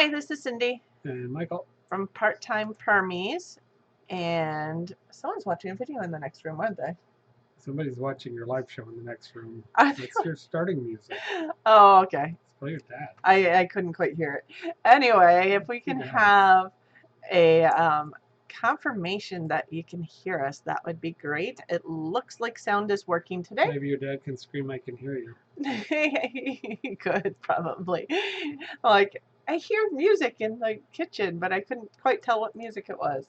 Hi, this is Cindy And Michael. from Part-Time Permies, and someone's watching a video in the next room, aren't they? Somebody's watching your live show in the next room. Are they? That's your starting music. Oh, okay. Let's play with that. I couldn't quite hear it. Anyway, if we can have a confirmation that you can hear us, that would be great. It looks like sound is working today. Maybe your dad can scream, I can hear you. He could probably. Like, I hear music in the kitchen, but I couldn't quite tell what music it was.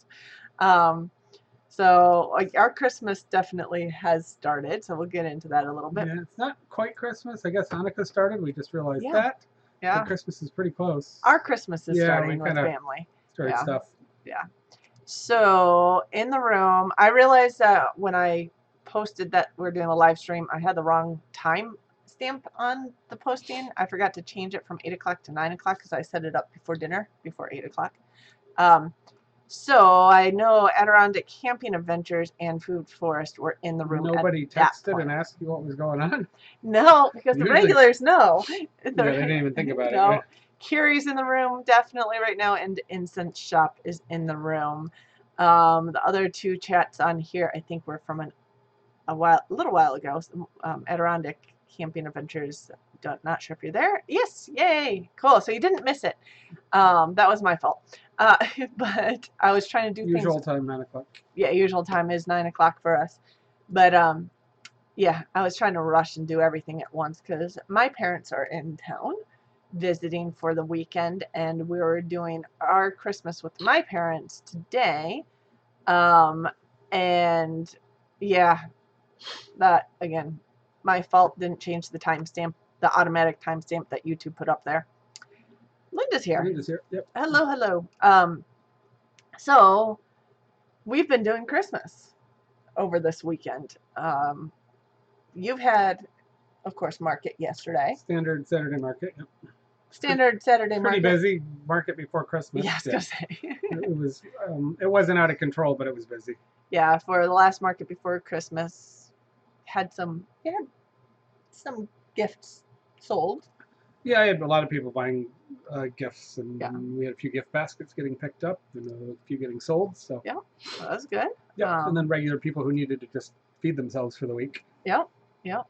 So like our Christmas definitely has started, so we'll get into that a little bit. Yeah, it's not quite Christmas. I guess Hanukkah started. We just realized that. Yeah. But Christmas is pretty close. Our Christmas is starting with family. Started stuff. Yeah. So in the room, I realized that when I posted that we're doing a live stream, I had the wrong time stamp on the posting. I forgot to change it from 8 o'clock to 9 o'clock because I set it up before dinner, before 8 o'clock. So I know Adirondack Camping Adventures and Food Forest were in the room. Nobody texted and asked you what was going on? No, because the regulars know. Yeah, they didn't even think about it. Right? Curie's in the room definitely right now, and Incense Shop is in the room. The other two chats on here I think were from a little while ago. Adirondack Camping Adventures. Not sure if you're there. Yes, yay, cool. So you didn't miss it. That was my fault. But I was trying to do things. Usual time 9 o'clock. Yeah, usual time is 9 o'clock for us. But yeah, I was trying to rush and do everything at once because my parents are in town visiting for the weekend, and we were doing our Christmas with my parents today. And yeah, that again, my fault. Didn't change the timestamp, the automatic timestamp that YouTube put up there. Linda's here. Linda's here. Yep. Hello, hello. So we've been doing Christmas over this weekend. You've had, of course, market yesterday. Standard Saturday market. Yep. Standard Saturday market. Pretty busy market before Christmas. Yeah, I was gonna say. It was. It wasn't out of control, but it was busy. Yeah, for the last market before Christmas, had some some gifts sold. Yeah, I had a lot of people buying gifts, and we had a few gift baskets getting picked up, and a few getting sold. So yeah, well, that's good. Yeah, and then regular people who needed to just feed themselves for the week. Yep, yep.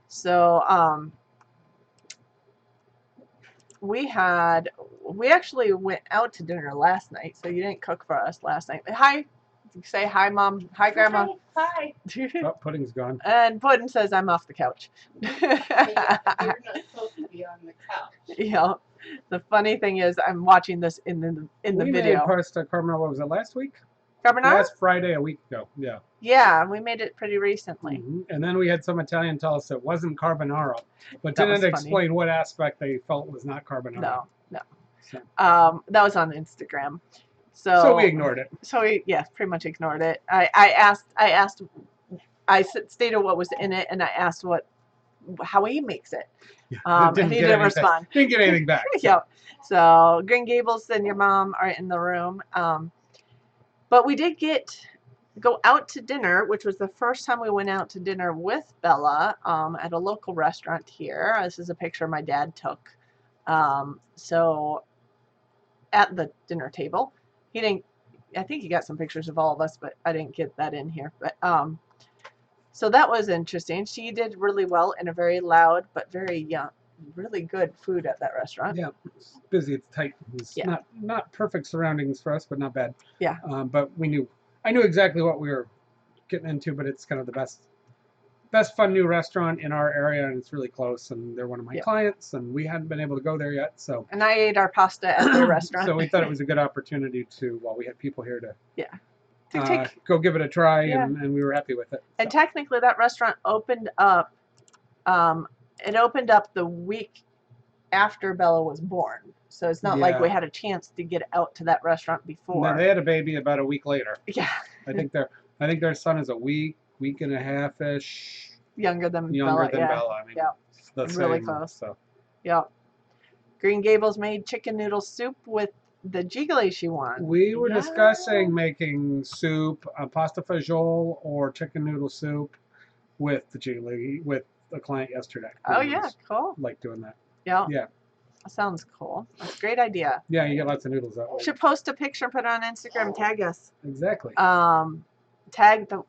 So we actually went out to dinner last night. So you didn't cook for us last night. Hi. Say hi, Mom. Hi, Grandma. Hi. Oh, Pudding's gone. And Pudding says I'm off the couch. You're not supposed to be on the couch. Yeah. The funny thing is, I'm watching this in the video. We made pasta carbonara. What was it, last week? Carbonara? Last Friday, a week ago. Yeah. Yeah, we made it pretty recently. And then we had some Italian tell us it wasn't carbonara, but didn't explain what aspect they felt was not carbonara. No, no. So. That was on Instagram. So we ignored it. So we, yeah, pretty much ignored it. I stated what was in it, and I asked how he makes it. And he didn't respond. Didn't get anything back. So. Yeah. So Green Gables and your mom are in the room. But we did go out to dinner, which was the first time we went out to dinner with Bella at a local restaurant here. This is a picture my dad took. So at the dinner table. He didn't. I think he got some pictures of all of us, but I didn't get that in here. But so that was interesting. She did really well in a very loud but very really good food at that restaurant. Yeah, it's busy. It's tight. It's not perfect surroundings for us, but not bad. Yeah. But I knew exactly what we were getting into. But it's kind of the best fun new restaurant in our area, and it's really close, and they're one of my clients, and we hadn't been able to go there yet. So and I ate our pasta at their restaurant. So we thought it was a good opportunity to, while we had people here to go give it a try, and we were happy with it. And technically that restaurant opened up it opened up the week after Bella was born. So it's not like we had a chance to get out to that restaurant before. No, they had a baby about a week later. Yeah. I think their son is a week and a half-ish younger than Bella. I mean, it's really close. So. Yeah. Green Gables made chicken noodle soup with the jiggly she won. We were discussing making soup, pasta fagioli or chicken noodle soup with the jiggly with a client yesterday. Oh yeah, cool. Like doing that. Yeah. Yeah. Sounds cool. That's a great idea. Yeah, you get lots of noodles that way. Should post a picture and put it on Instagram. Tag us. Exactly. Tag the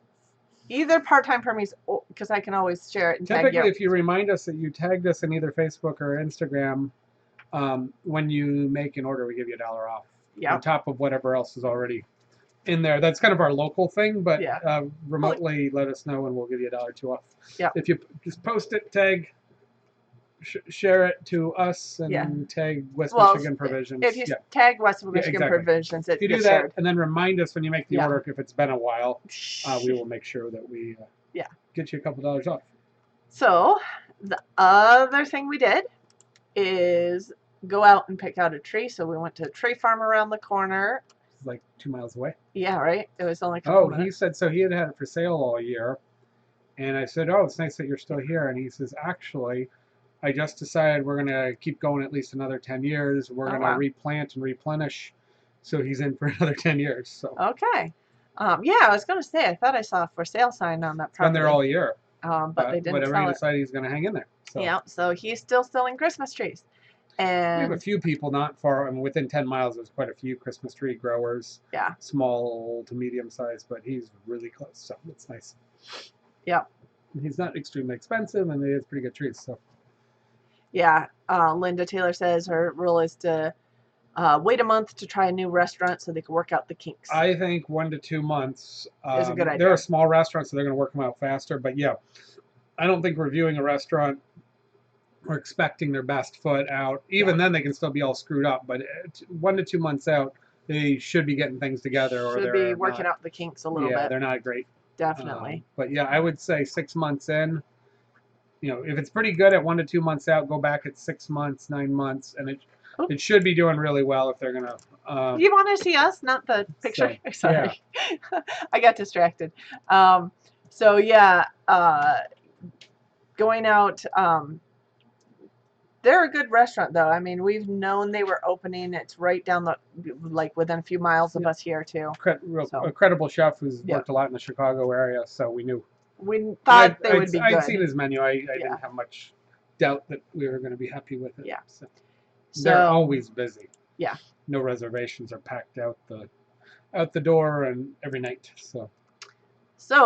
either Part-Time Permies, because I can always share it and tag Typically, you. if you remind us that you tagged us in either Facebook or Instagram, when you make an order, we give you $1 off on top of whatever else is already in there. That's kind of our local thing, but remotely let us know and we'll give you $1 or $2 off. Yeah. If you just post it, tag, share it to us, and tag West Michigan Provisions. If you tag West Michigan Provisions, it if you do gets that, shared. and then remind us when you make the order, if it's been a while, we will make sure that we get you a couple $dollars off. So the other thing we did is go out and pick out a tree. So we went to a tree farm around the corner. It's like 2 miles away. Yeah, right. It was only a couple minutes. He said so. He had it for sale all year, and I said, "Oh, it's nice that you're still here." And he says, "Actually, I just decided we're gonna keep going at least another 10 years. We're gonna replant and replenish." So he's in for another 10 years. So okay. Yeah, I was gonna say I thought I saw a for sale sign on that property. Been there all year. But they didn't whatever sell he it. decided he's gonna hang in there. So. Yeah. So he's still selling Christmas trees. And we have a few people not far. I mean, within 10 miles, there's quite a few Christmas tree growers. Yeah. Small to medium size, but he's really close, so it's nice. Yeah. He's not extremely expensive, and he has pretty good trees. So. Yeah. Linda Taylor says her rule is to wait a month to try a new restaurant so they can work out the kinks. I think 1 to 2 months is a good idea. They're a small restaurant, so they're going to work them out faster. But yeah, I don't think reviewing a restaurant or expecting their best foot out. Even then, they can still be all screwed up. But 1 to 2 months out, they should be getting things together. Or should be working out the kinks a little bit. Yeah, they're not great. Definitely. But yeah, I would say 6 months in. You know, if it's pretty good at 1 to 2 months out, go back at 6 months, 9 months, and it should be doing really well if they're gonna. You want to see us, not the picture? So, sorry, I got distracted. So yeah, going out. They're a good restaurant, though. I mean, we've known they were opening. It's right down the, like, within a few miles of us here, too. A credible chef who's worked a lot in the Chicago area, so we knew. We thought they would be good. I'd seen his menu. I didn't have much doubt that we were going to be happy with it. Yeah. So they're always busy. Yeah. No reservations are packed out the door and every night. So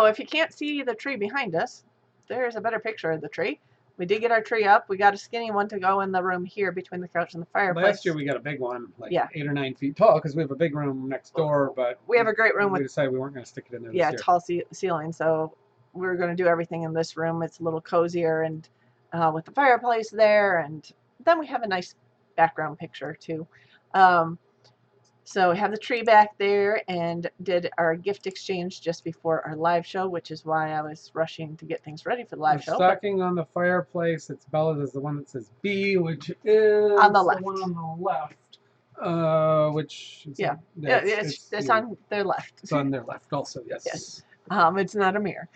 if you can't see the tree behind us, there's a better picture of the tree. We did get our tree up. We got a skinny one to go in the room here between the couch and the fireplace. Last year we got a big one, like 8 or 9 feet tall, because we have a big room next door. But we have a great room. We decided we weren't going to stick it in there. This year. Tall ceiling. So we were going to do everything in this room. It's a little cozier and with the fireplace there, and then we have a nice background picture too. So we have the tree back there and did our gift exchange just before our live show, which is why I was rushing to get things ready for the live show. Stocking on the fireplace, it's Bella's is the one that says B, which is on the left. The one on the left. Which is it's on their left. It's on their left also, yes. Yes. It's not a mirror.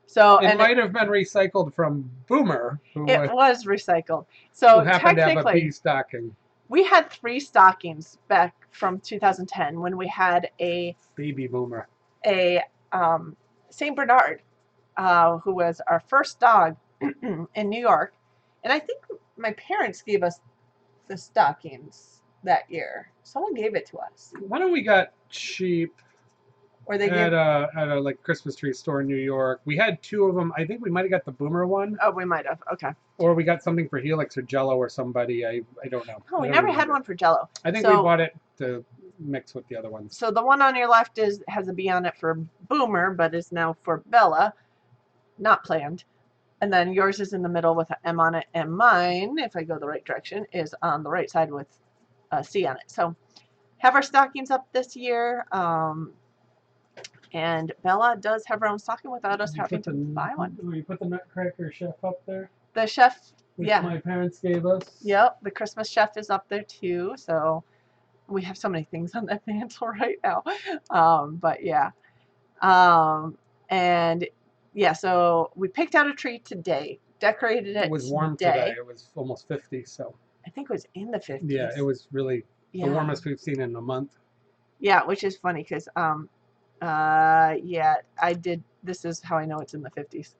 So it might have been recycled from Boomer. It was recycled. So who happened to have a B stocking. We had 3 stockings back from 2010 when we had a baby Boomer, a Saint Bernard, who was our first dog in New York, and I think my parents gave us the stockings that year. Someone gave it to us. One we got cheap. Or they at a like Christmas tree store in New York. We had 2 of them. I think we might have got the Boomer one. Oh, we might have. Okay. Or we got something for Helix or Jello or somebody. I don't know. Oh, we never had one for Jello. I think we bought it to mix with the other ones. So the one on your left has a B on it for Boomer, but is now for Bella. Not planned. And then yours is in the middle with an M on it, and mine, if I go the right direction, is on the right side with a C on it. So have our stockings up this year. And Bella does have her own stocking without us having to buy one. We put the Nutcracker Chef up there. The chef, which my parents gave us. Yep, the Christmas chef is up there too. So we have so many things on that mantle right now. But yeah, and yeah. So we picked out a tree today, decorated it. It was warm today. It was almost 50. So I think it was in the 50s. Yeah, it was really the warmest we've seen in a month. Yeah, which is funny because yeah, I did. This is how I know it's in the 50s.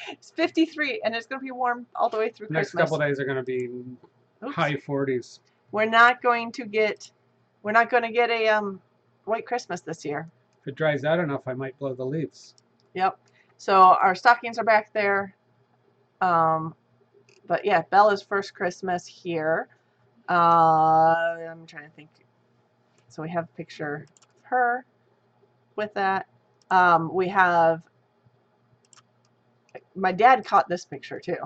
It's 53, and it's going to be warm all the way through Next Christmas. couple days are going to be high 40s. We're not going to get a white Christmas this year. If it dries out enough, I might blow the leaves. Yep. So our stockings are back there. But yeah, Bella's first Christmas here. I'm trying to think. So we have a picture of her with that. We have, my dad caught this picture too,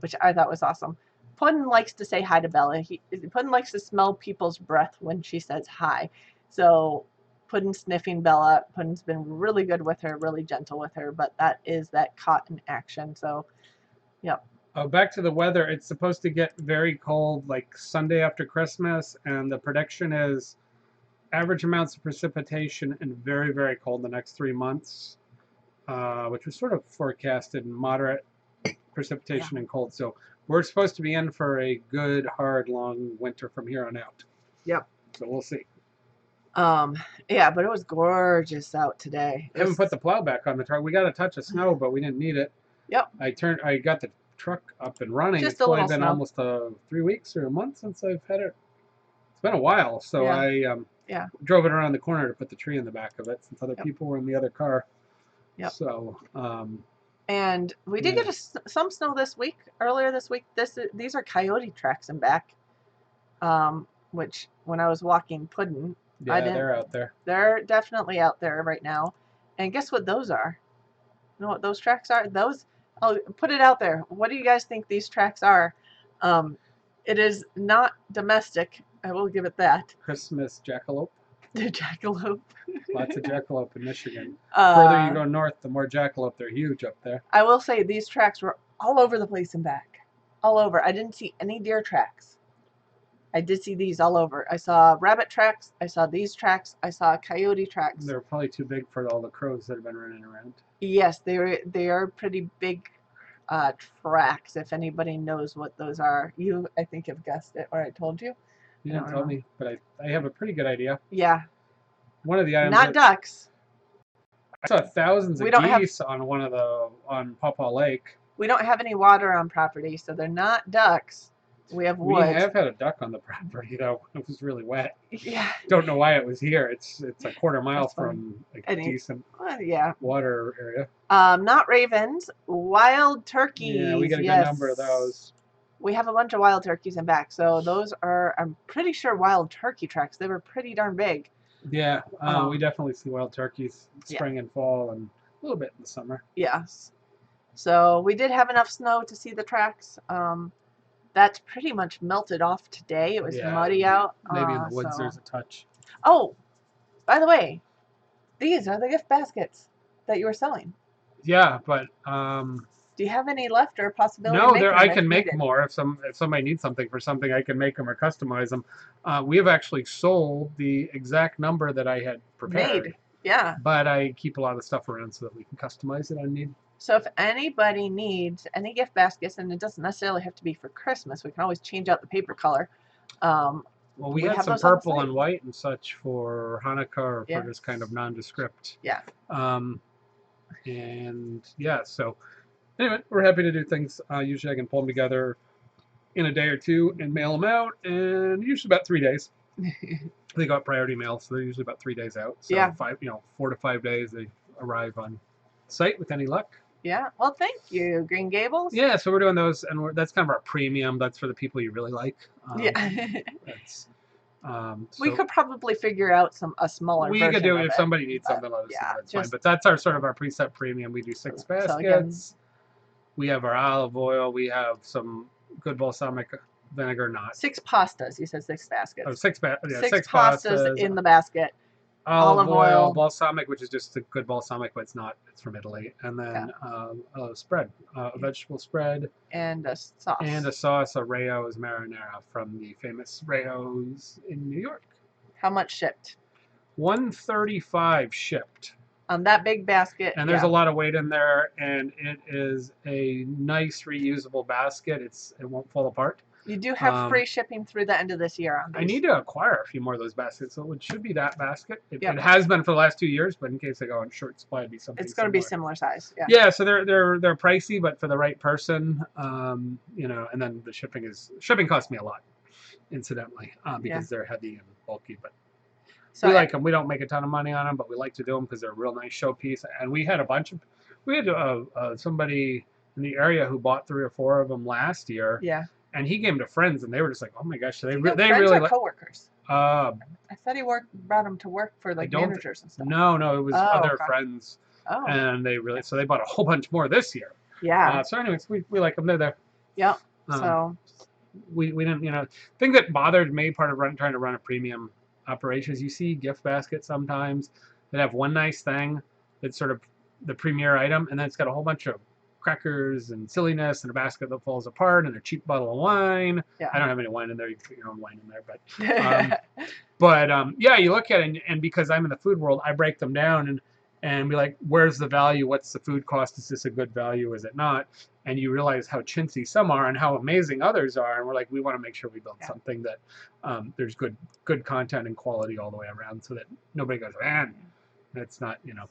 which I thought was awesome. Puddin likes to say hi to Bella. Puddin likes to smell people's breath when she says hi. So Puddin sniffing Bella. Puddin's been really good with her, really gentle with her, but that is that caught in action. So, yep. Oh, back to the weather. It's supposed to get very cold like Sunday after Christmas, and the prediction is average amounts of precipitation and very, very cold the next 3 months, which was sort of forecasted, moderate precipitation and cold. So we're supposed to be in for a good, hard, long winter from here on out. Yep. So we'll see. Yeah, but it was gorgeous out today. I haven't put the plow back on the truck. We got a touch of snow, but we didn't need it. Yep. I got the truck up and running. Just it's a only little been snow. almost 3 weeks or a month since I've had it. It's been a while, so yeah. I drove it around the corner to put the tree in the back of it since other people were in the other car. Yep. So and we did get some snow this week. Earlier this week, these are coyote tracks in back. Which when I was walking Puddin, they're out there. They're definitely out there right now. And guess what those are? You know what those tracks are? Those, I'll put it out there. What do you guys think these tracks are? It is not domestic. I will give it that. Christmas jackalope. The jackalope. Lots of jackalope in Michigan. Further you go north, the more jackalope. They're huge up there. I will say these tracks were all over the place and back. All over. I didn't see any deer tracks. I did see these all over. I saw rabbit tracks. I saw these tracks. I saw coyote tracks. They're probably too big for all the crows that have been running around. Yes, they are pretty big tracks. If anybody knows what those are, you I think have guessed it, or I told you. You didn't tell me, but I have a pretty good idea. Yeah. One of the items. Not ducks. I saw thousands of geese on Pawpaw Lake. We don't have any water on property, so they're not ducks. We have woods. We have had a duck on the property though. It was really wet. Yeah. Don't know why it was here. It's a quarter mile from a decent water area. Not ravens, wild turkeys. Yeah, we got a good number of those. We have a bunch of wild turkeys in back, so those are, I'm pretty sure, wild turkey tracks. They were pretty darn big. Yeah, we definitely see wild turkeys spring and fall, and a little bit in the summer. Yes. So we did have enough snow to see the tracks. That's pretty much melted off today. It was muddy out. Maybe in the woods there's a touch. Oh, by the way, these are the gift baskets that you were selling. Yeah, but do you have any left or possibility? No, I can make more. If somebody needs something for something, I can make them or customize them. We have actually sold the exact number that I had prepared. Yeah. But I keep a lot of stuff around so that we can customize it on need. So if anybody needs any gift baskets, and it doesn't necessarily have to be for Christmas, we can always change out the paper color. Well, we have some purple and white and such for Hanukkah or for just kind of nondescript. Yeah. And yeah, so anyway, we're happy to do things. Usually I can pull them together in a day or two and mail them out, and usually about 3 days. They got priority mail, so they're usually about 3 days out. So 4 to 5 days they arrive on site with any luck. Yeah. Well, thank you, Green Gables. Yeah, so we're doing those, and that's kind of our premium. That's for the people you really like. That's, we could probably figure out a smaller version. We could do it if somebody needs something. Let us know. That's fine. But that's our sort of our preset premium. We do 6 baskets. So again, we have our olive oil. We have some good balsamic vinegar. 6 pastas. You said 6 baskets. Oh, 6 pastas in the basket. Olive oil, balsamic, which is just a good balsamic, but it's not. It's from Italy. And then a spread, a vegetable spread. And a sauce. And a sauce, a Rayo's marinara from the famous Rayo's in New York. How much shipped? $135 shipped. On that big basket. And there's a lot of weight in there, and it is a nice reusable basket. It won't fall apart. You do have free shipping through the end of this year on these. I need to acquire a few more of those baskets, so it should be that basket. It has been for the last 2 years, but in case I go on short supply, it'd be something. It's going to be similar size. Yeah. Yeah, so they're pricey, but for the right person, you know, and then the shipping costs me a lot, incidentally, because they're heavy and bulky, but. So we like them. We don't make a ton of money on them, but we like to do them because they're a real nice showpiece. And we had somebody in the area who bought 3 or 4 of them last year. Yeah. And he gave them to friends, and they were just like, "Oh my gosh!" They friends really or coworkers. I thought he brought them to work for like managers and stuff. No, it was other friends. Oh. And they bought a whole bunch more this year. Yeah. So anyways, we like them. They're there. Yep. So we didn't, you know, thing that bothered me, part of trying to run a premium operation, is you see gift baskets sometimes that have one nice thing that's sort of the premier item, and then it's got a whole bunch of crackers and silliness and a basket that falls apart and a cheap bottle of wine. I don't have any wine in there. You can put your own wine in there, but yeah, you look at it, and because I'm in the food world, I break them down and be like, where's the value? What's the food cost? Is this a good value? Is it not? And you realize how chintzy some are and how amazing others are. And we're like, we want to make sure we build something that there's good content and quality all the way around, so that nobody goes, man, that's not, you know,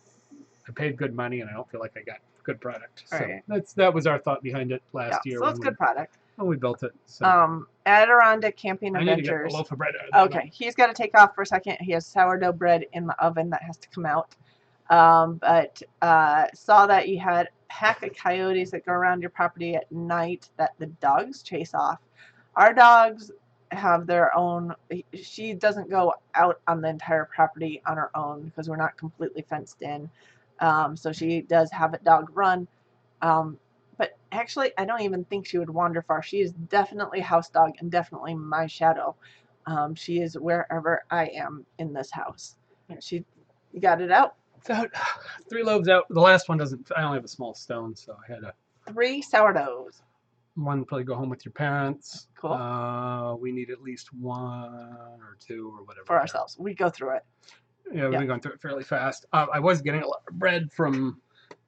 I paid good money and I don't feel like I got good product. So that was our thought behind it last year. So it's good product. When we built it. So. Adirondack Camping Adventures. I need to get a loaf of bread out of Okay, he's got to take off for a second. He has sourdough bread in the oven that has to come out. But saw that you had a pack of coyotes that go around your property at night that the dogs chase off. Our dogs have their own. She doesn't go out on the entire property on her own because we're not completely fenced in. So she does have a dog run. But actually, I don't even think she would wander far. She is definitely house dog and definitely my shadow. She is wherever I am in this house. She got it out. It's out. 3 loaves out. The last one doesn't. I only have a small stone, so I had 3 sourdoughs. One probably go home with your parents. Cool. We need at least 1 or 2 or whatever. For ourselves. We go through it. Yeah, we've been going through it fairly fast. I was getting a lot of bread from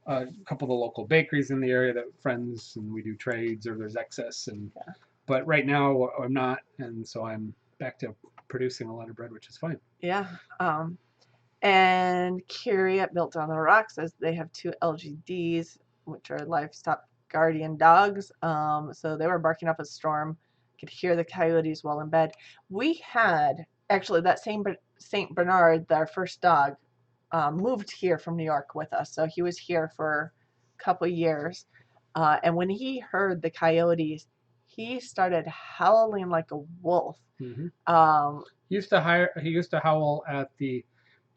a couple of the local bakeries in the area that friends, and we do trades or there's excess. But right now I'm not, and so I'm back to producing a lot of bread, which is fine. Yeah. And Carrie at Built on the Rock says they have 2 LGDs, which are livestock guardian dogs. So they were barking up a storm. Could hear the coyotes while in bed. We had actually that same Saint Bernard, our first dog, moved here from New York with us. So he was here for a couple years. And when he heard the coyotes, he started howling like a wolf. Mm-hmm. He used to howl at the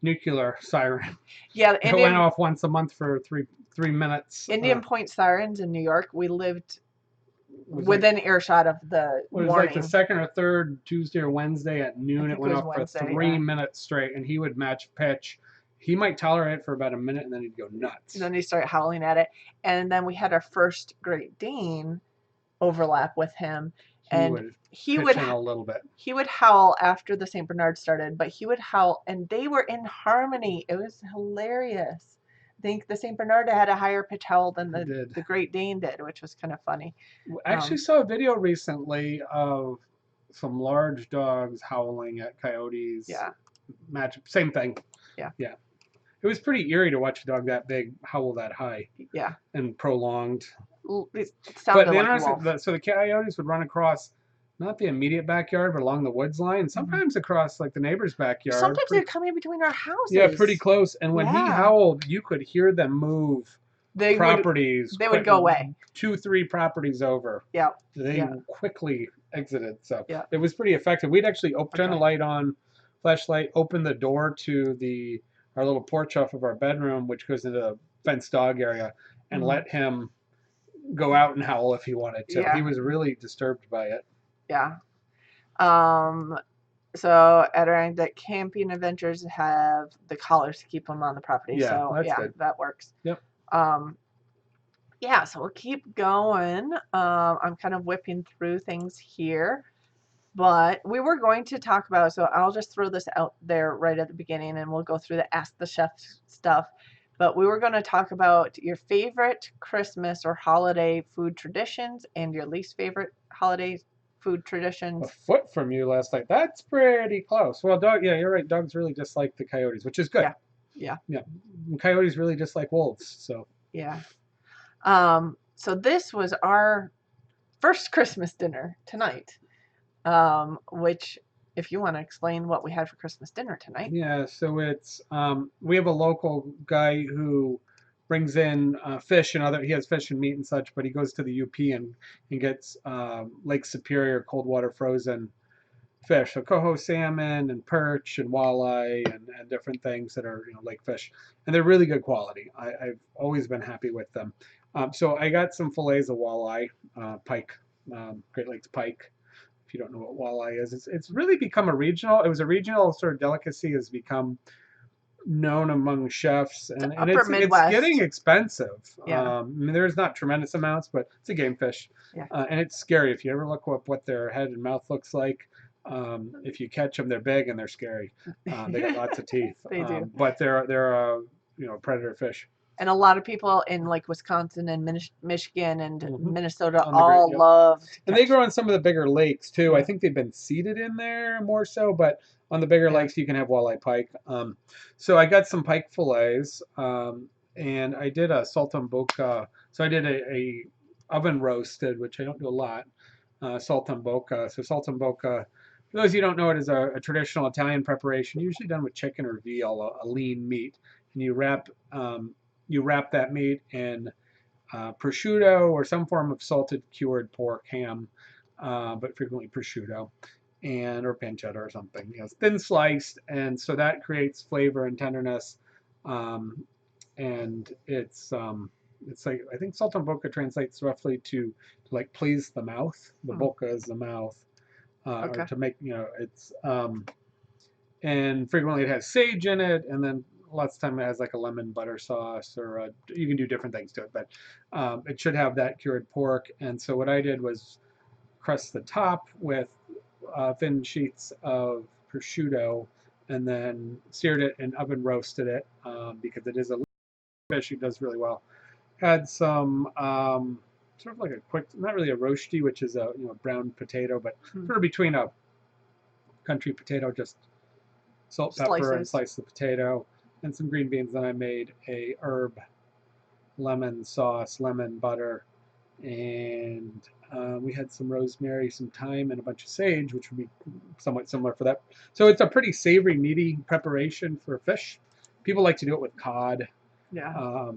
nuclear siren. Yeah, it went off once a month for three minutes. Indian Point sirens in New York. We lived within earshot of the warning. It was like the second or third Tuesday or Wednesday at noon. It went off for 3 minutes straight, and he would match pitch. He might tolerate it for about a minute, and then he'd go nuts. And then he'd start howling at it. And then we had our first Great Dane overlap with him. He would a little bit. He would howl after the St. Bernard started, but he would howl, and they were in harmony. It was hilarious. I think the St. Bernard had a higher pitch howl than the Great Dane did, which was kind of funny. I actually saw a video recently of some large dogs howling at coyotes. Yeah. Same thing. Yeah. Yeah. It was pretty eerie to watch a dog that big howl that high. Yeah. And prolonged. It sounded like a wolf. So the coyotes would run across not the immediate backyard, but along the woods line, sometimes across like the neighbor's backyard. Sometimes they'd come in between our houses. Yeah, pretty close. And when he howled, you could hear them move properties. They would go away. 2-3 properties over. Yeah. They quickly exited. So it was pretty effective. We'd actually turn the light on, flashlight, open the door to our little porch off of our bedroom, which goes into the fenced dog area, and let him go out and howl if he wanted to. He was really disturbed by it. Yeah. So Adirondack Camping Adventures have the collars to keep them on the property. Yeah, so that's good. That works. Yep. Yeah, so we'll keep going. I'm kind of whipping through things here. But we were going to talk about, so I'll just throw this out there right at the beginning and we'll go through the Ask the Chef stuff. But we were going to talk about your favorite Christmas or holiday food traditions and your least favorite holiday food traditions. A foot from you last night. That's pretty close. Well, yeah, you're right. Dogs really dislike the coyotes, which is good. Yeah. And coyotes really dislike wolves, so. Yeah. So this was our first Christmas dinner tonight, which, if you want to explain what we had for Christmas dinner tonight. Yeah, so it's we have a local guy who brings in fish and he has fish and meat and such, but he goes to the UP and gets Lake Superior cold water frozen fish, so coho salmon and perch and walleye and different things that are lake fish, and they're really good quality. I've always been happy with them. So I got some fillets of walleye, pike, Great Lakes pike. If you don't know what walleye is, it's really become a regional. It was a regional sort of delicacy, has become known among chefs, and it's getting expensive. Yeah. I mean, there's not tremendous amounts, but it's a game fish. Yeah. And it's scary. If you ever look up what their head and mouth looks like, if you catch them, they're big and they're scary. They got lots of teeth. They do. But they're a predator fish. And a lot of people in like Wisconsin and Michigan and Minnesota all love. And they grow on some of the bigger lakes too. Yeah. I think they've been seeded in there more so, but on the bigger lakes you can have walleye pike. So I got some pike fillets, and I did a saltimbocca. So I did a oven roasted, which I don't do a lot. Saltimbocca. So saltimbocca, for those of you who don't know, it is a traditional Italian preparation, usually done with chicken or veal, a lean meat, and you wrap that meat in prosciutto or some form of salted cured pork, ham, but frequently prosciutto, or pancetta or something. Thin sliced, and so that creates flavor and tenderness. And it's like, I think saltimbocca translates roughly to like please the mouth. The bocca is the mouth, or to make it's and frequently it has sage in it, and then lots of time it has like a lemon butter sauce, or you can do different things to it, but it should have that cured pork. And so what I did was crust the top with thin sheets of prosciutto, and then seared it and oven roasted it, because it is a fish. It does really well. Had some sort of like a quick, not really a roasty, which is a brown potato, but sort of between a country potato, just salt, pepper, and slice the potato, and some green beans. Then I made a herb lemon sauce, lemon butter, and we had some rosemary, some thyme, and a bunch of sage, which would be somewhat similar for that. So it's a pretty savory, meaty preparation for fish. People like to do it with cod. Yeah.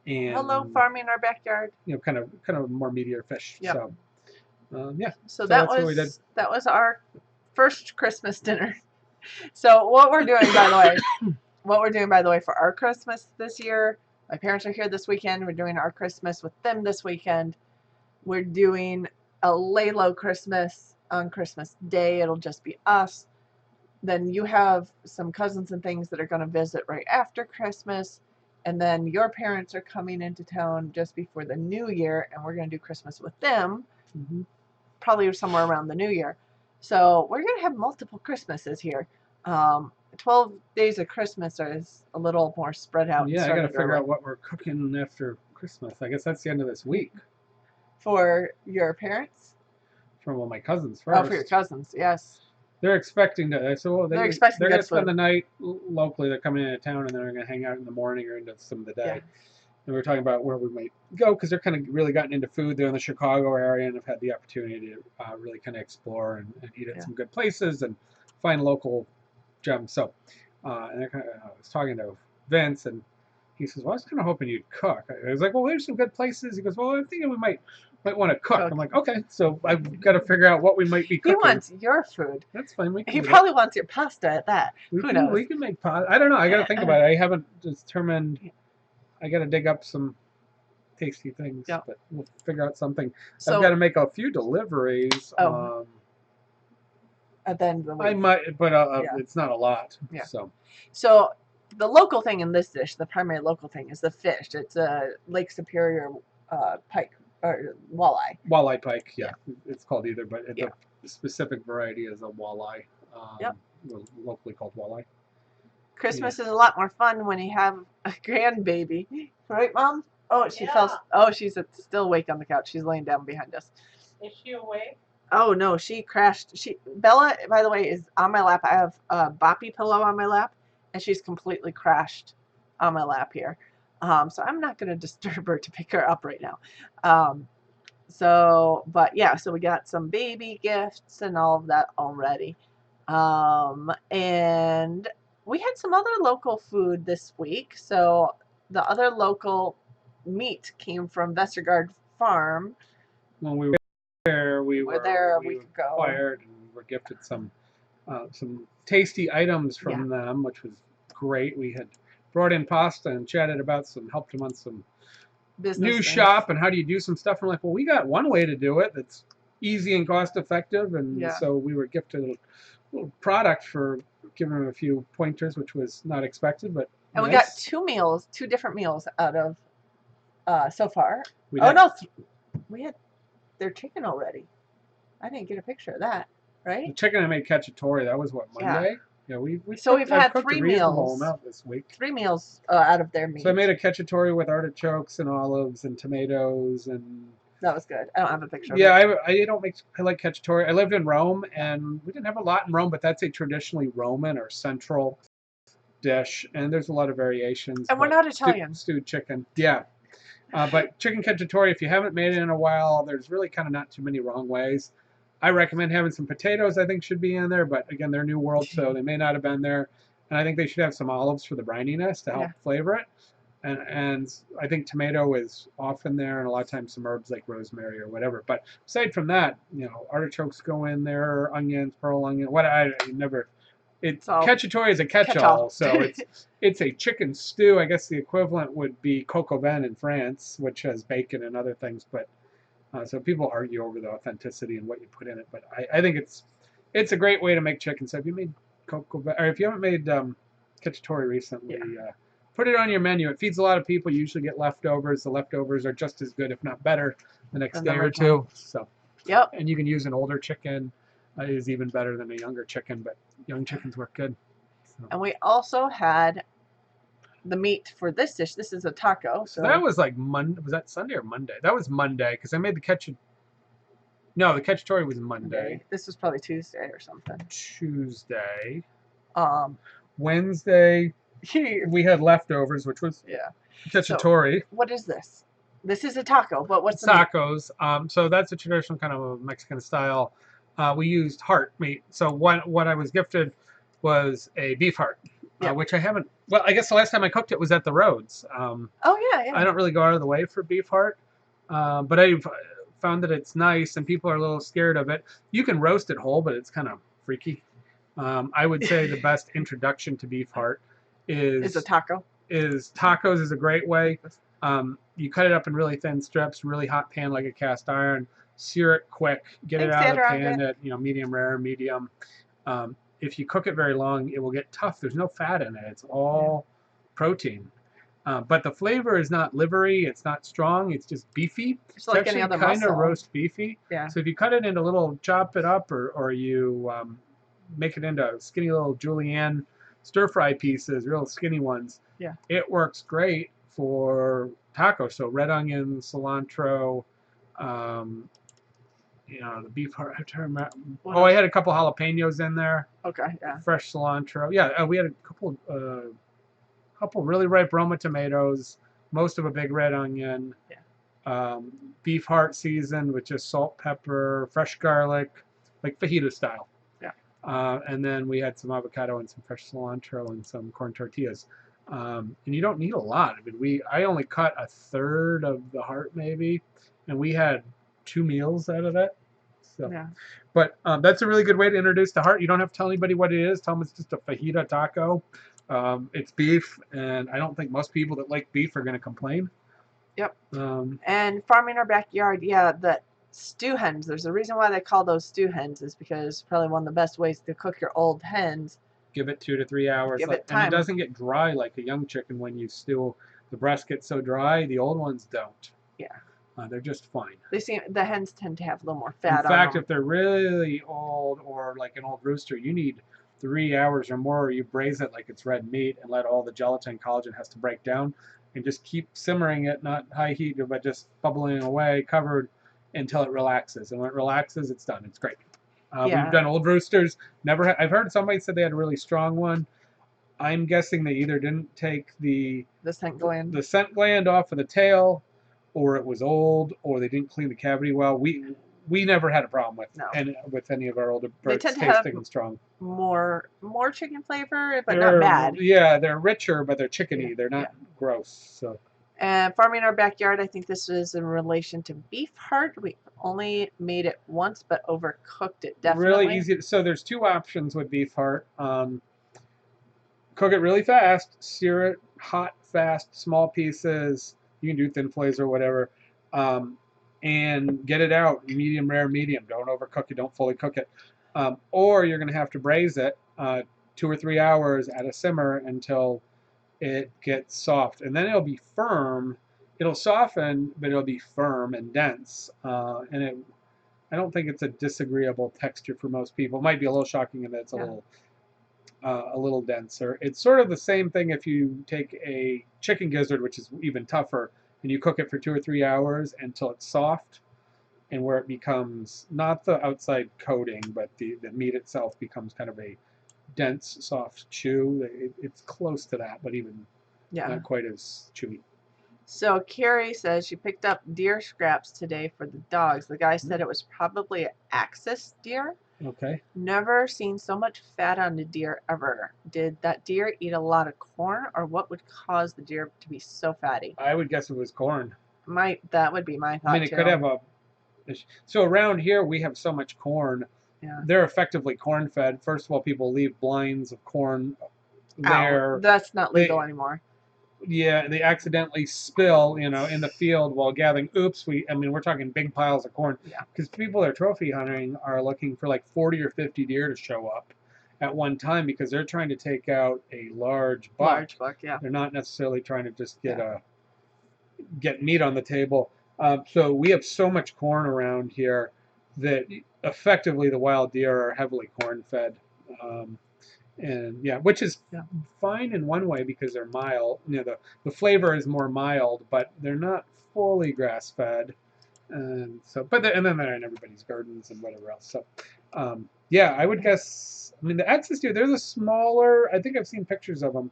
And hello, farming in our backyard. Kind of more meatier fish. Yep. So so that was our first Christmas dinner. So what we're doing, by the way, for our Christmas this year, my parents are here this weekend. We're doing our Christmas with them this weekend. We're doing a lay-low Christmas on Christmas Day. It'll just be us. Then you have some cousins and things that are going to visit right after Christmas. And then your parents are coming into town just before the New Year, and we're going to do Christmas with them, probably somewhere around the New Year. So we're going to have multiple Christmases here. 12 days of Christmas is a little more spread out. Yeah, I got to figure out what we're cooking after Christmas. I guess that's the end of this week. For your parents? For my cousins first. Oh, for your cousins, yes. They're expecting to. So they're going to spend the night locally. They're coming into town, and then they're going to hang out in the morning or into some of the day. Yeah. And we're talking about where we might go, because they're kind of really gotten into food. They're in the Chicago area and have had the opportunity to really kind of explore and eat at some good places and find local gems. So, and they're kind of, I was talking to Vince, and he says, "Well, I was kind of hoping you'd cook." I was like, "Well, there's some good places." He goes, "Well, I'm thinking we might want to cook." I'm like, "Okay." So I've got to figure out what we might be cooking. He wants your food. That's fine. He probably wants your pasta at that. Who knows? We can make pasta. I don't know. I got to think about it. I haven't determined. I got to dig up some tasty things, but we'll figure out something. So, I've got to make a few deliveries. At the end of the week. I might, but it's not a lot. Yeah. So the local thing in this dish, the primary local thing, is the fish. It's a Lake Superior pike or walleye. Walleye pike, yeah. It's called either, but the specific variety is a walleye. Locally called walleye. Christmas is a lot more fun when you have a grandbaby, right, Mom? Oh, she fell. Oh, she's still awake on the couch. She's laying down behind us. Is she awake? Oh no, she crashed. Bella, by the way, is on my lap. I have a boppy pillow on my lap, and she's completely crashed on my lap here. So I'm not going to disturb her to pick her up right now. But yeah, so we got some baby gifts and all of that already. And we had some other local food this week. So the other local meat came from Vestergaard Farm. When we were there, we were there a week ago. Acquired and we were gifted some tasty items from them, which was great. We had brought in pasta and chatted about helped them on some business new things. Shop and how do you do some stuff. And we're like, well, we got one way to do it that's easy and cost effective. And so we were gifted a little product for giving them a few pointers, which was not expected. But and nice. We got two different meals out of so far. We had their chicken already. I didn't get a picture of that, right? The chicken I made cacciatore. That was what, Monday? Yeah, we've had 3 meals this week. 3 meals out of their meat. So I made a cacciatore with artichokes and olives and tomatoes and. That was good. I don't have a picture. Yeah, I like cacciatore. I lived in Rome and we didn't have a lot in Rome, but that's a traditionally Roman or central dish, and there's a lot of variations. And we're not Italian. Stewed chicken. Yeah. But chicken cacciatore, if you haven't made it in a while, there's really kind of not too many wrong ways. I recommend having some potatoes, I think should be in there, but again, they're New World, so they may not have been there. And I think they should have some olives for the brininess to help flavor it. And I think tomato is often there, and a lot of times some herbs like rosemary or whatever. But aside from that, artichokes go in there, onions, pearl onion, cacciatore is a catch-all, so it's a chicken stew. I guess the equivalent would be coq au vin in France, which has bacon and other things. But so people argue over the authenticity and what you put in it. But I think it's a great way to make chicken. So if you made coq au vin, or if you haven't made cacciatore recently, put it on your menu. It feeds a lot of people. You usually get leftovers. The leftovers are just as good, if not better, the next day or two. So and you can use an older chicken. Is even better than a younger chicken, but young chickens work good. So. And we also had the meat for this dish. This is a taco. So that was like Monday. Was that Sunday or Monday? That was Monday because I made the cacciatore. No, the cacciatore was Monday. This was probably Tuesday or something. Tuesday. Wednesday we had leftovers, which was cacciatore. So, what is this? This is a taco, but what's the tacos? So that's a traditional kind of Mexican style. We used heart meat. So what I was gifted was a beef heart, which I haven't. Well, I guess the last time I cooked it was at the Rhodes. Oh yeah. I don't really go out of the way for beef heart, but I found that it's nice, and people are a little scared of it. You can roast it whole, but it's kind of freaky. I would say the best introduction to beef heart is a taco. Tacos is a great way. You cut it up in really thin strips, really hot pan like a cast iron. Sear it quick, get it out of the pan at medium rare, medium. If you cook it very long, it will get tough. There's no fat in it. It's all protein. But the flavor is not livery. It's not strong. It's just beefy. It's like any other kind of roast beefy. Yeah. So if you cut it into chop it up, or you make it into skinny little julienne stir fry pieces, real skinny ones. Yeah. It works great for tacos. So red onion, cilantro. The beef heart. I had a couple jalapenos in there. Okay, yeah. Fresh cilantro. Yeah, we had a couple really ripe Roma tomatoes, most of a big red onion. Yeah. Beef heart seasoned with just salt, pepper, fresh garlic, like fajita style. Yeah. And then we had some avocado and some fresh cilantro and some corn tortillas. And you don't need a lot. I mean, I only cut a third of the heart maybe, and we had 2 meals out of that. So, but that's a really good way to introduce the heart. You don't have to tell anybody what it is. Tell them it's just a fajita taco. It's beef, and I don't think most people that like beef are going to complain. Yep. And farming in our backyard, the stew hens. There's a reason why they call those stew hens, is because probably one of the best ways to cook your old hens. Give it 2 to 3 hours. Give it time. And it doesn't get dry like a young chicken when you stew. The breast gets so dry. The old ones don't. Yeah. They're just fine. The hens tend to have a little more fat on them. In fact, if they're really old or like an old rooster, you need 3 hours or more. You braise it like it's red meat and let all the gelatin collagen has to break down, and just keep simmering it, not high heat, but just bubbling away, covered until it relaxes. And when it relaxes, it's done. It's great. Yeah. We've done old roosters. Never. I've heard somebody said they had a really strong one. I'm guessing they either didn't take the scent gland off of the tail, or it was old, or they didn't clean the cavity well. We never had a problem with any of our older birds tasting strong. More chicken flavor, but not bad. Yeah, they're richer, but they're chickeny. Yeah. They're not gross. So. And farming in our backyard, I think this is in relation to beef heart. We only made it once, but overcooked it definitely. Really easy. So there's two options with beef heart. Cook it really fast, sear it hot, fast, small pieces. You can do thin fillets or whatever. And get it out medium rare, medium. Don't overcook it. Don't fully cook it. Or you're going to have to braise it 2 or 3 hours at a simmer until it gets soft. And then it'll be firm. It'll soften, but it'll be firm and dense. I don't think it's a disagreeable texture for most people. It might be a little shocking in that it's a little denser. It's sort of the same thing if you take a chicken gizzard, which is even tougher, and you cook it for 2 or 3 hours until it's soft, and where it becomes not the outside coating, but the meat itself becomes kind of a dense, soft chew. It's close to that, but even not quite as chewy. So Carrie says she picked up deer scraps today for the dogs. The guy said it was probably an axis deer. Okay. Never seen so much fat on a deer ever. Did that deer eat a lot of corn, or what would cause the deer to be so fatty? I would guess it was corn. That would be my thought. I mean, it could have a. So around here we have so much corn. Yeah. They're effectively corn fed. First of all, people leave blinds of corn there. That's not legal anymore. Yeah, they accidentally spill, in the field while gathering. Oops, we're talking big piles of corn. Yeah. Because people that are trophy hunting are looking for like 40 or 50 deer to show up at one time because they're trying to take out a large buck. Large buck, yeah. They're not necessarily trying to just get meat on the table. So we have so much corn around here that effectively the wild deer are heavily corn fed. Which is fine in one way because they're mild. The flavor is more mild, but they're not fully grass fed, and so. But then they're in everybody's gardens and whatever else. So, I would guess. I mean, the axis deer, they're the smaller. I think I've seen pictures of them,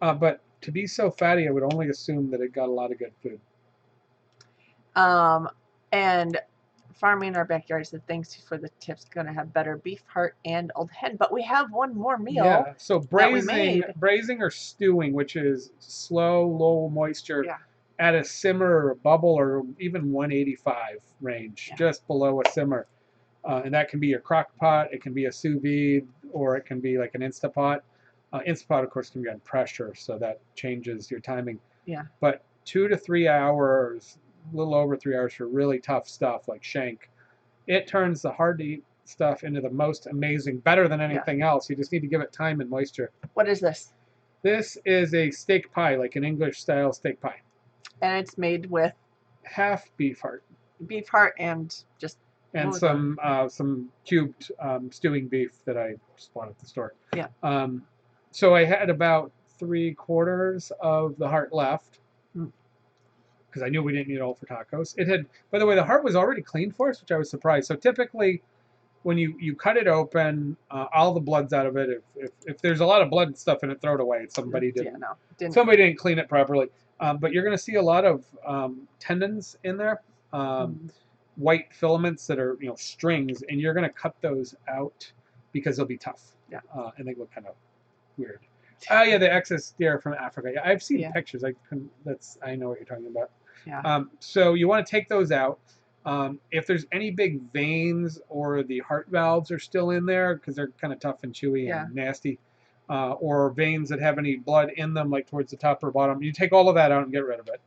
but to be so fatty, I would only assume that it got a lot of good food. And farming in our backyard said thanks for the tips. Going to have better beef heart and old hen, but we have one more meal. Yeah. So braising or stewing, which is slow, low moisture, at a simmer or a bubble or even 185 range, just below a simmer, and that can be your crock pot, it can be a sous vide, or it can be like an Instapot. Instapot, of course, can be on pressure, so that changes your timing. Yeah. But 2 to 3 hours. A little over 3 hours for really tough stuff like shank. It turns the hard to eat stuff into the most amazing, better than anything else. You just need to give it time and moisture. What is this? This is a steak pie, like an English style steak pie. And it's made with half beef heart. Beef heart and just some cubed stewing beef that I just bought at the store. Yeah. So I had about 3/4 of the heart left. Because I knew we didn't need it all for tacos. It had, by the way, the heart was already cleaned for us, which I was surprised. So typically, when you cut it open, all the blood's out of it. If there's a lot of blood and stuff in it, throw it away. Somebody didn't didn't clean it properly. But you're going to see a lot of tendons in there, white filaments that are strings, and you're going to cut those out because they'll be tough. Yeah. And they look kind of weird. Oh yeah, the excess deer from Africa. Yeah, I've seen pictures. I know what you're talking about. Yeah. So you want to take those out. If there's any big veins or the heart valves are still in there because they're kind of tough and chewy and nasty, or veins that have any blood in them, like towards the top or bottom, you take all of that out and get rid of it.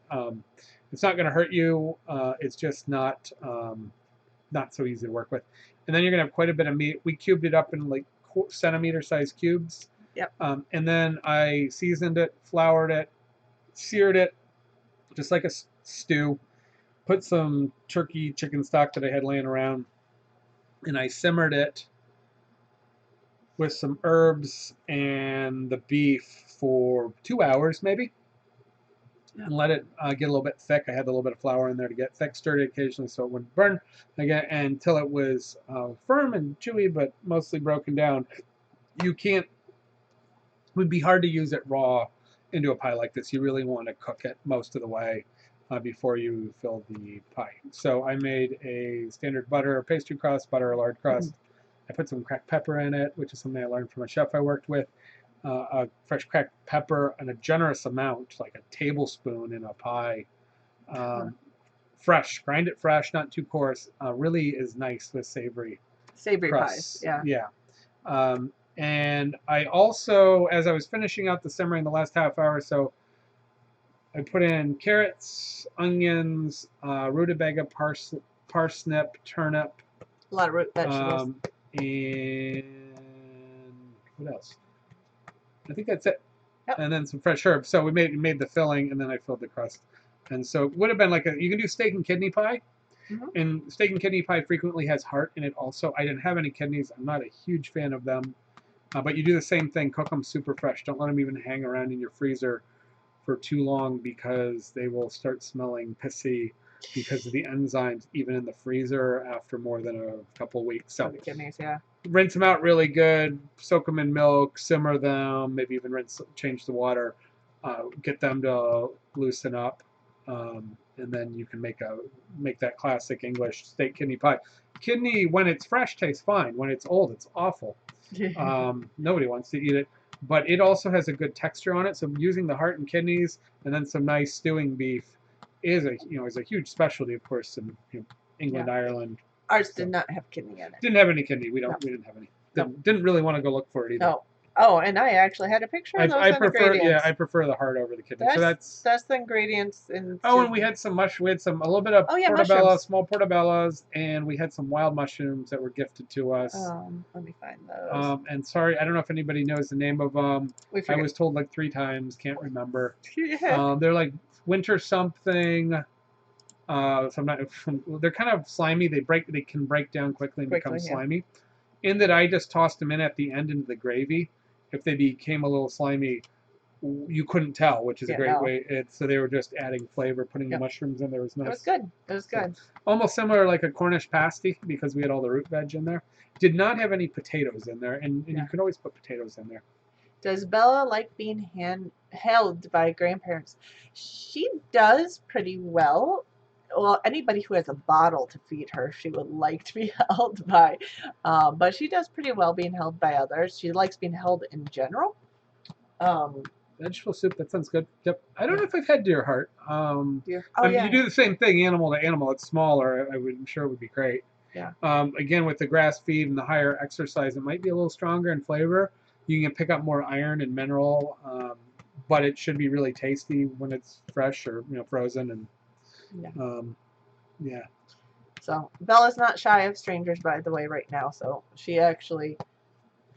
It's not going to hurt you. It's just not so easy to work with. And then you're going to have quite a bit of meat. We cubed it up in like centimeter-sized cubes. Yep. And then I seasoned it, floured it, seared it, just like a stew. Put some turkey chicken stock that I had laying around, and I simmered it with some herbs and the beef for 2 hours, maybe. and let it get a little bit thick. I had a little bit of flour in there to get thick, stirred it occasionally so it wouldn't burn again until it was firm and chewy, but mostly broken down. You can't. It would be hard to use it raw into a pie like this. You really want to cook it most of the way before you fill the pie. So I made a standard butter pastry crust, butter lard crust. I put some cracked pepper in it, which is something I learned from a chef I worked with. A fresh cracked pepper and a generous amount, like a tablespoon in a pie. Fresh, grind it fresh, not too coarse. Really is nice with savory pies. Yeah. And I also, as I was finishing out the simmering the last half hour or so, I put in carrots, onions, rutabaga, parsnip, turnip. A lot of root vegetables. And what else? I think that's it. Yep. And then some fresh herbs. So we made the filling, and then I filled the crust. And so it would have been like you can do steak and kidney pie. And steak and kidney pie frequently has heart in it also. I didn't have any kidneys. I'm not a huge fan of them. But you do the same thing. Cook them super fresh. Don't let them even hang around in your freezer for too long because they will start smelling pissy because of the enzymes even in the freezer after more than a couple weeks. So the kidneys, yeah. Rinse them out really good. Soak them in milk. Simmer them. Maybe even change the water. Get them to loosen up. And then you can make that classic English steak kidney pie. Kidney, when it's fresh, tastes fine. When it's old, it's awful. Nobody wants to eat it, but it also has a good texture on it. So using the heart and kidneys and then some nice stewing beef is a huge specialty, of course, in England, Ireland. Ours did not have kidney in it. Didn't have any kidney. We didn't have any. Didn't really want to go look for it either. No. Oh, and I actually had a picture of those ingredients. Yeah, I prefer the heart over the kidney. That's the ingredients. And we had some we had a little bit of portobello, small portobellos, and we had some wild mushrooms that were gifted to us. Let me find those. And sorry, I don't know if anybody knows the name of them. I was told like 3 times, can't remember. They're like winter something. They're kind of slimy. They can break down quickly and become slimy. In that I just tossed them in at the end into the gravy. If they became a little slimy, you couldn't tell, which is a great way. So they were just adding flavor, putting the mushrooms in there. Was nice. It was good. It was good. Almost similar like a Cornish pasty because we had all the root veg in there. Did not have any potatoes in there, and you can always put potatoes in there. Does Bella like being held by grandparents? She does pretty well. Well, anybody who has a bottle to feed her, she would like to be held by. But she does pretty well being held by others. She likes being held in general. Vegetable soup, that sounds good. Yep. I don't know if I've had deer heart. Deer. You do the same thing, animal to animal. It's smaller. I'm sure it would be great. Yeah. Again, with the grass feed and the higher exercise, it might be a little stronger in flavor. You can pick up more iron and mineral, but it should be really tasty when it's fresh or frozen and. Yeah. So Bella's not shy of strangers, by the way, right now. So she actually,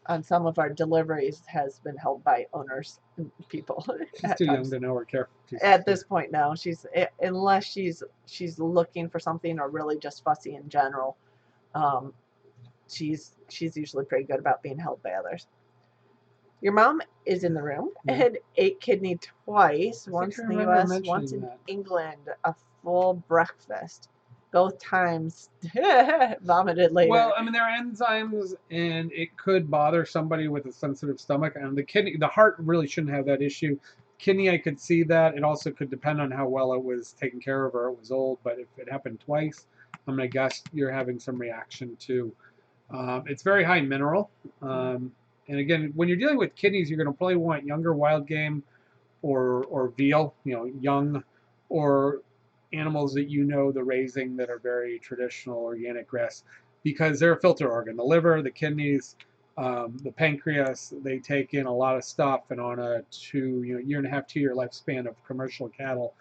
on some of our deliveries, has been held by owners and people. She's too young to know or care. At this point, no. Unless she's looking for something or really just fussy in general. She's usually pretty good about being held by others. Your mom is in the room and ate kidney twice, once in the U.S., once in England, a full breakfast. Both times vomited later. Well, I mean, there are enzymes, and it could bother somebody with a sensitive stomach. And the heart really shouldn't have that issue. Kidney, I could see that. It also could depend on how well it was taken care of or it was old. But if it happened twice, I'm going to guess you're having some reaction too. It's very high mineral. And again, when you're dealing with kidneys, you're going to probably want younger wild game or veal, young, or animals that the raising that are very traditional organic grass, because they're a filter organ. The liver, the kidneys, the pancreas, they take in a lot of stuff, and on a year and a half, 2 year lifespan of commercial cattle,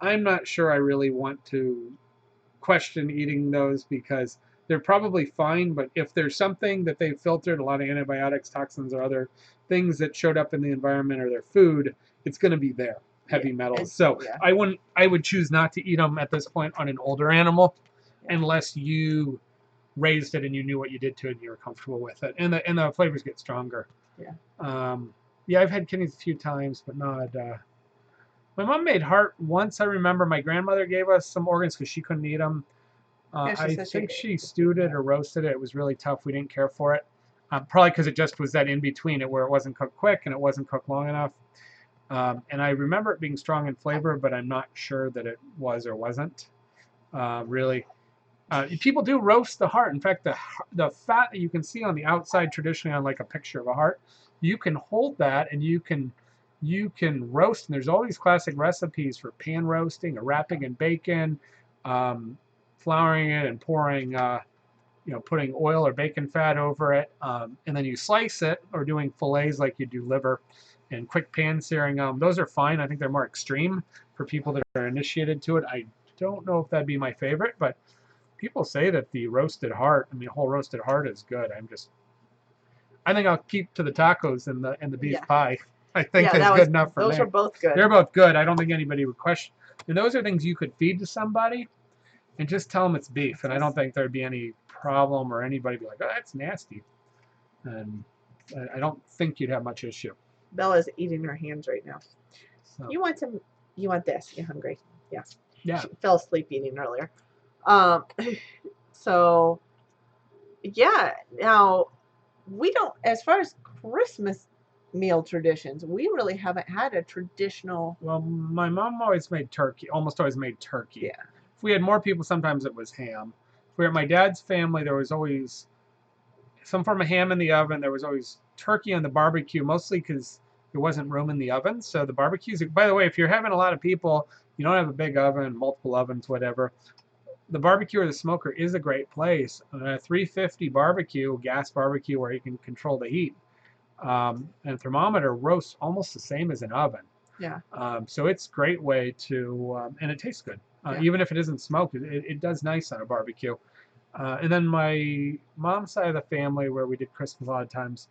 I'm not sure I really want to question eating those because they're probably fine, but if there's something that they've filtered, a lot of antibiotics, toxins, or other things that showed up in the environment or their food, it's going to be there. Heavy metals. So I would choose not to eat them at this point on an older animal unless you raised it and you knew what you did to it and you were comfortable with it. And the flavors get stronger. Yeah. I've had kidneys a few times, but not My mom made heart once. I remember my grandmother gave us some organs because she couldn't eat them. Yeah, I think she stewed it or roasted it. It was really tough. We didn't care for it. Probably because it just was that in between it where it wasn't cooked quick and it wasn't cooked long enough. And I remember it being strong in flavor, but I'm not sure that it was or wasn't. Really. People do roast the heart. In fact, the fat that you can see on the outside, traditionally on like a picture of a heart, you can hold that and you can roast. And there's all these classic recipes for pan roasting or wrapping in bacon, flouring it and pouring, putting oil or bacon fat over it, and then you slice it, or doing fillets like you do liver, and quick pan searing them. Those are fine. I think they're more extreme for people that are initiated to it. I don't know if that'd be my favorite, but people say that the roasted heart, whole roasted heart is good. I think I'll keep to the tacos and the beef pie. I think that's good enough for me. Those are both good. They're both good. I don't think anybody would question. And those are things you could feed to somebody and just tell them it's beef. And I don't think there'd be any problem or anybody be like, oh, that's nasty. And I don't think you'd have much issue. Bella's eating her hands right now. So. You want this? You hungry? Yeah. Yeah. She fell asleep eating earlier. So yeah, now we don't, as far as Christmas meal traditions, we really haven't had a traditional. Well, my mom always made turkey, almost always made turkey. Yeah. If we had more people, sometimes it was ham. If we were at my dad's family, there was always some form of ham in the oven. There was always turkey on the barbecue, mostly because there wasn't room in the oven. So the barbecues, by the way, if you're having a lot of people, you don't have a big oven, multiple ovens, whatever, the barbecue or the smoker is a great place. A 350 barbecue, gas barbecue, where you can control the heat. And a thermometer roasts almost the same as an oven. Yeah. So it's a great way to, and it tastes good. Even if it isn't smoked, it does nice on a barbecue. And then my mom's side of the family, where we did Christmas a lot of times,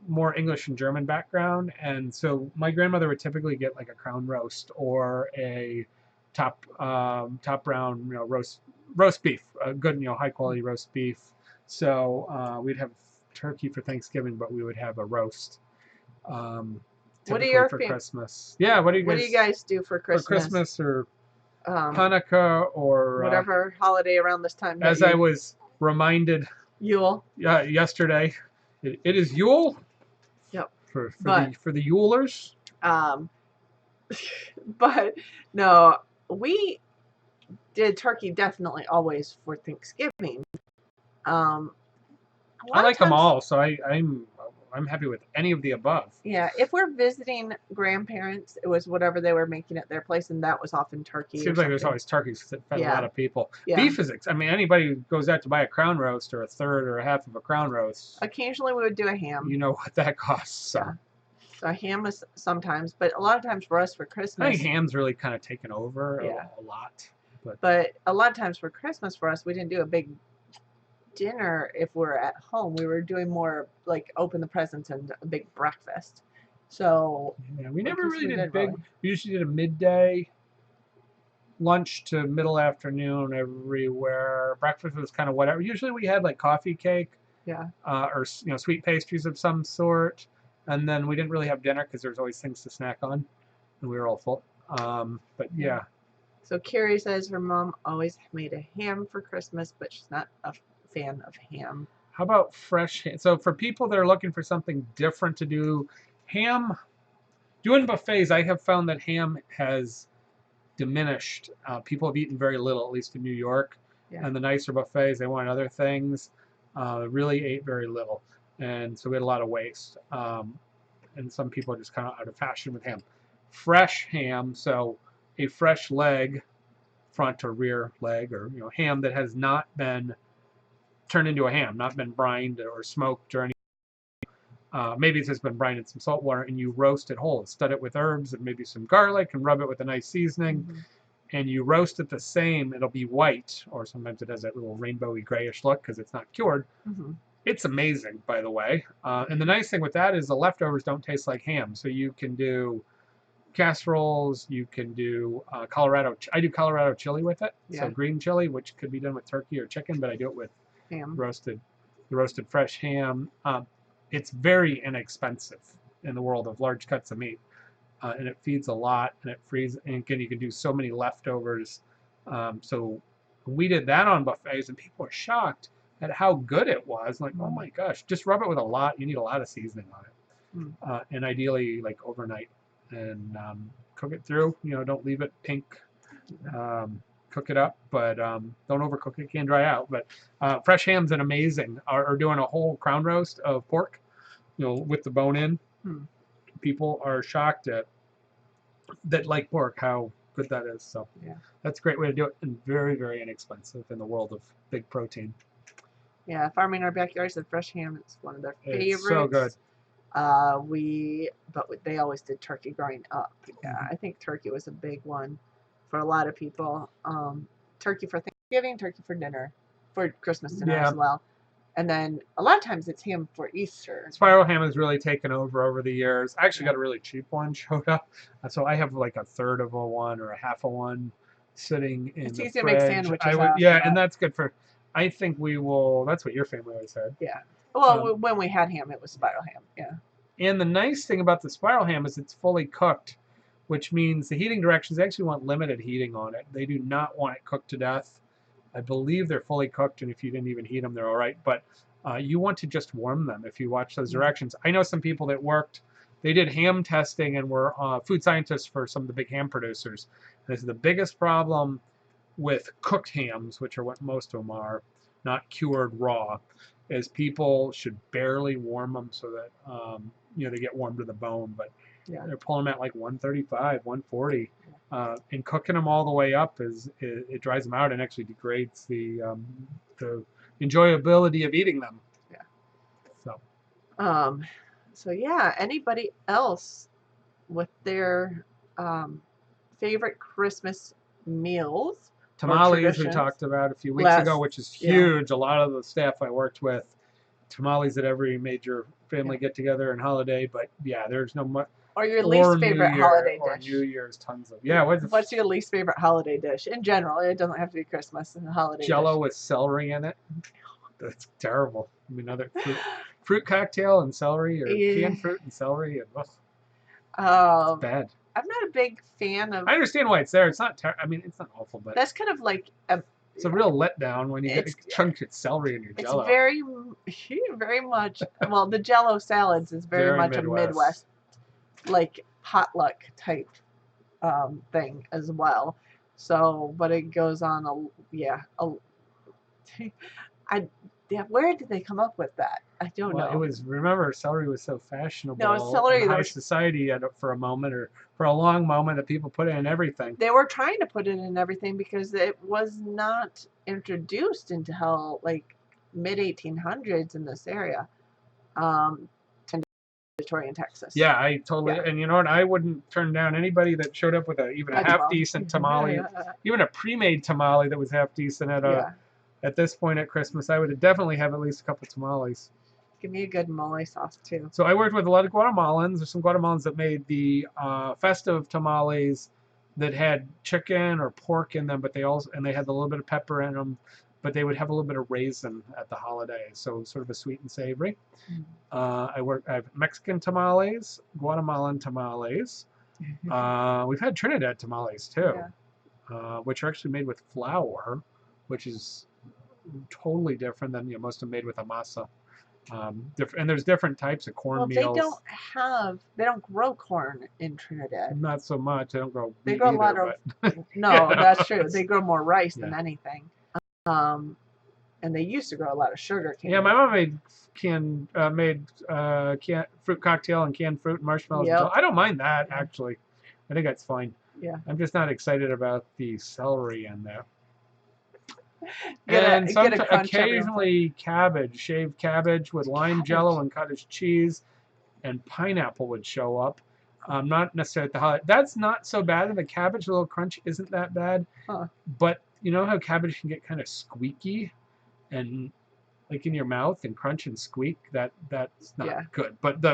more English and German background. And so my grandmother would typically get like a crown roast or a top brown, roast beef, a good, high quality roast beef. So we'd have turkey for Thanksgiving, but we would have a roast. What are your for Christmas? Yeah, what do you guys do for Christmas? For Christmas or Hanukkah or whatever holiday around this time. As I was reminded, Yule. Yesterday, it is Yule. Yep. For the Yulers. But no, we did turkey definitely always for Thanksgiving. I like them all, so I'm happy with any of the above. Yeah, if we're visiting grandparents, it was whatever they were making at their place, and that was often turkey. Seems like there's always turkeys because it fed a lot of people. Yeah. Beef is, anybody who goes out to buy a crown roast or a third or a half of a crown roast. Occasionally we would do a ham. You know what that costs. So. Yeah. So a ham is sometimes, but a lot of times for us for Christmas. I think ham's really kind of taken over a lot. But a lot of times for Christmas for us, we didn't do a big dinner if we're at home. We were doing more like open the presents and a big breakfast. So yeah, we never really did big. We usually did a midday, lunch to middle afternoon everywhere. Breakfast was kind of whatever. Usually we had like coffee cake, or sweet pastries of some sort, and then we didn't really have dinner because there's always things to snack on, and we were all full. But yeah. So Carrie says her mom always made a ham for Christmas, but she's not a fan of ham. How about fresh ham? So for people that are looking for something different to do, doing buffets, I have found that ham has diminished. People have eaten very little, at least in New York. Yeah. And the nicer buffets, they wanted other things, really ate very little. And so we had a lot of waste. And some people are just kind of out of fashion with ham. Fresh ham, so a fresh leg, front or rear leg, or ham that has not been turned into a ham, not been brined or smoked or anything. Maybe it's just been brined in some salt water, and you roast it whole. Stud it with herbs and maybe some garlic and rub it with a nice seasoning. And you roast it the same. It'll be white, or sometimes it has that little rainbowy grayish look because it's not cured. It's amazing, by the way. And the nice thing with that is the leftovers don't taste like ham. So you can do casseroles, you can do Colorado. I do Colorado chili with it. So green chili, which could be done with turkey or chicken, but I do it with ham. roasted fresh ham. It's very inexpensive in the world of large cuts of meat. and it feeds a lot, and it frees. And again, you can do so many leftovers. So we did that on buffets, and people were shocked at how good it was. Like, oh my gosh, just rub it with a lot. You need a lot of seasoning on it, and ideally like overnight, and cook it through. Don't leave it pink. Cook it up, but don't overcook it. It can dry out. But fresh ham's an amazing. Are doing a whole crown roast of pork, with the bone in. People are shocked at that like pork how good that is. So that's a great way to do it, and very, very inexpensive in the world of big protein. Yeah, Farming Our Backyard said fresh ham is one of their favorites. It's so good. But they always did turkey growing up. Yeah, I think turkey was a big one for a lot of people. Turkey for Thanksgiving, turkey for dinner, for Christmas dinner as well. And then a lot of times it's ham for Easter. Spiral ham has really taken over the years. I actually got a really cheap one showed up. So I have like a third of a one or a half a one sitting in the fridge. It's easy to make sandwiches and that's good for, I think we will, that's what your family always had. Yeah. Well, when we had ham, it was spiral ham. Yeah. And the nice thing about the spiral ham is it's fully cooked, which means the heating directions, they actually want limited heating on it. They do not want it cooked to death. I believe they're fully cooked, and if you didn't even heat them, they're all right. But you want to just warm them if you watch those directions. I know some people that they did ham testing and were food scientists for some of the big ham producers. And this is the biggest problem with cooked hams, which are what most of them are, not cured raw, is people should barely warm them so that they get warm to the bone. But they're pulling them at like 135, 140. And cooking them all the way up it dries them out and actually degrades the enjoyability of eating them. So yeah, anybody else with their favorite Christmas meals? Tamales we talked about a few weeks ago, which is huge. A lot of the staff I worked with, tamales at every major family get together and holiday. But there's no much. Or your least favorite holiday dish. New Year's, tons of. What's your least favorite holiday dish? In general, it doesn't have to be Christmas and holiday Jello dish. With celery in it. That's terrible. I mean, another fruit cocktail and celery, or canned fruit and celery, and it's bad. I'm not a big fan of. I understand why it's there. It's not. I mean, it's not awful, but that's kind of like it's a real letdown when you get chunks of celery in your Jello. It's very much. Well, the Jello salads is very much a Midwest, like potluck type thing as well. So, but it goes on where did they come up with that? I don't know. It was, remember, celery was so fashionable. No, celery in high society for a moment, or for a long moment, that people put it in everything. They were trying to put it in everything because it was not introduced until like mid 1800s in this area, Detroit, Texas. Yeah, I totally. And you know what? I wouldn't turn down anybody that showed up with even a half decent tamale, even a pre-made tamale that was half decent at this point at Christmas. I would definitely have at least a couple tamales. Give me a good mole sauce too. So I worked with a lot of Guatemalans. There's some Guatemalans that made the festive tamales that had chicken or pork in them, but they had a little bit of pepper in them, but they would have a little bit of raisin at the holidays, so sort of a sweet and savory. I have Mexican tamales, Guatemalan tamales. We've had Trinidad tamales too, which are actually made with flour, which is totally different than most of them made with a masa. And there's different types of corn meals. They don't grow corn in Trinidad. Not so much. They don't grow. They grow a lot of. No, that's true. They grow more rice than anything. And they used to grow a lot of sugar cane. Yeah, my mom made fruit cocktail and canned fruit and marshmallows. Yep. I don't mind that actually. I think that's fine. Yeah. I'm just not excited about the celery in there. And occasionally cabbage, shaved cabbage with lime jello and cottage cheese, and pineapple would show up. Not necessarily at the holiday. That's not so bad. And the cabbage, a little crunch, isn't that bad. But you know how cabbage can get kind of squeaky, and like in your mouth and crunch and squeak. That's not good. But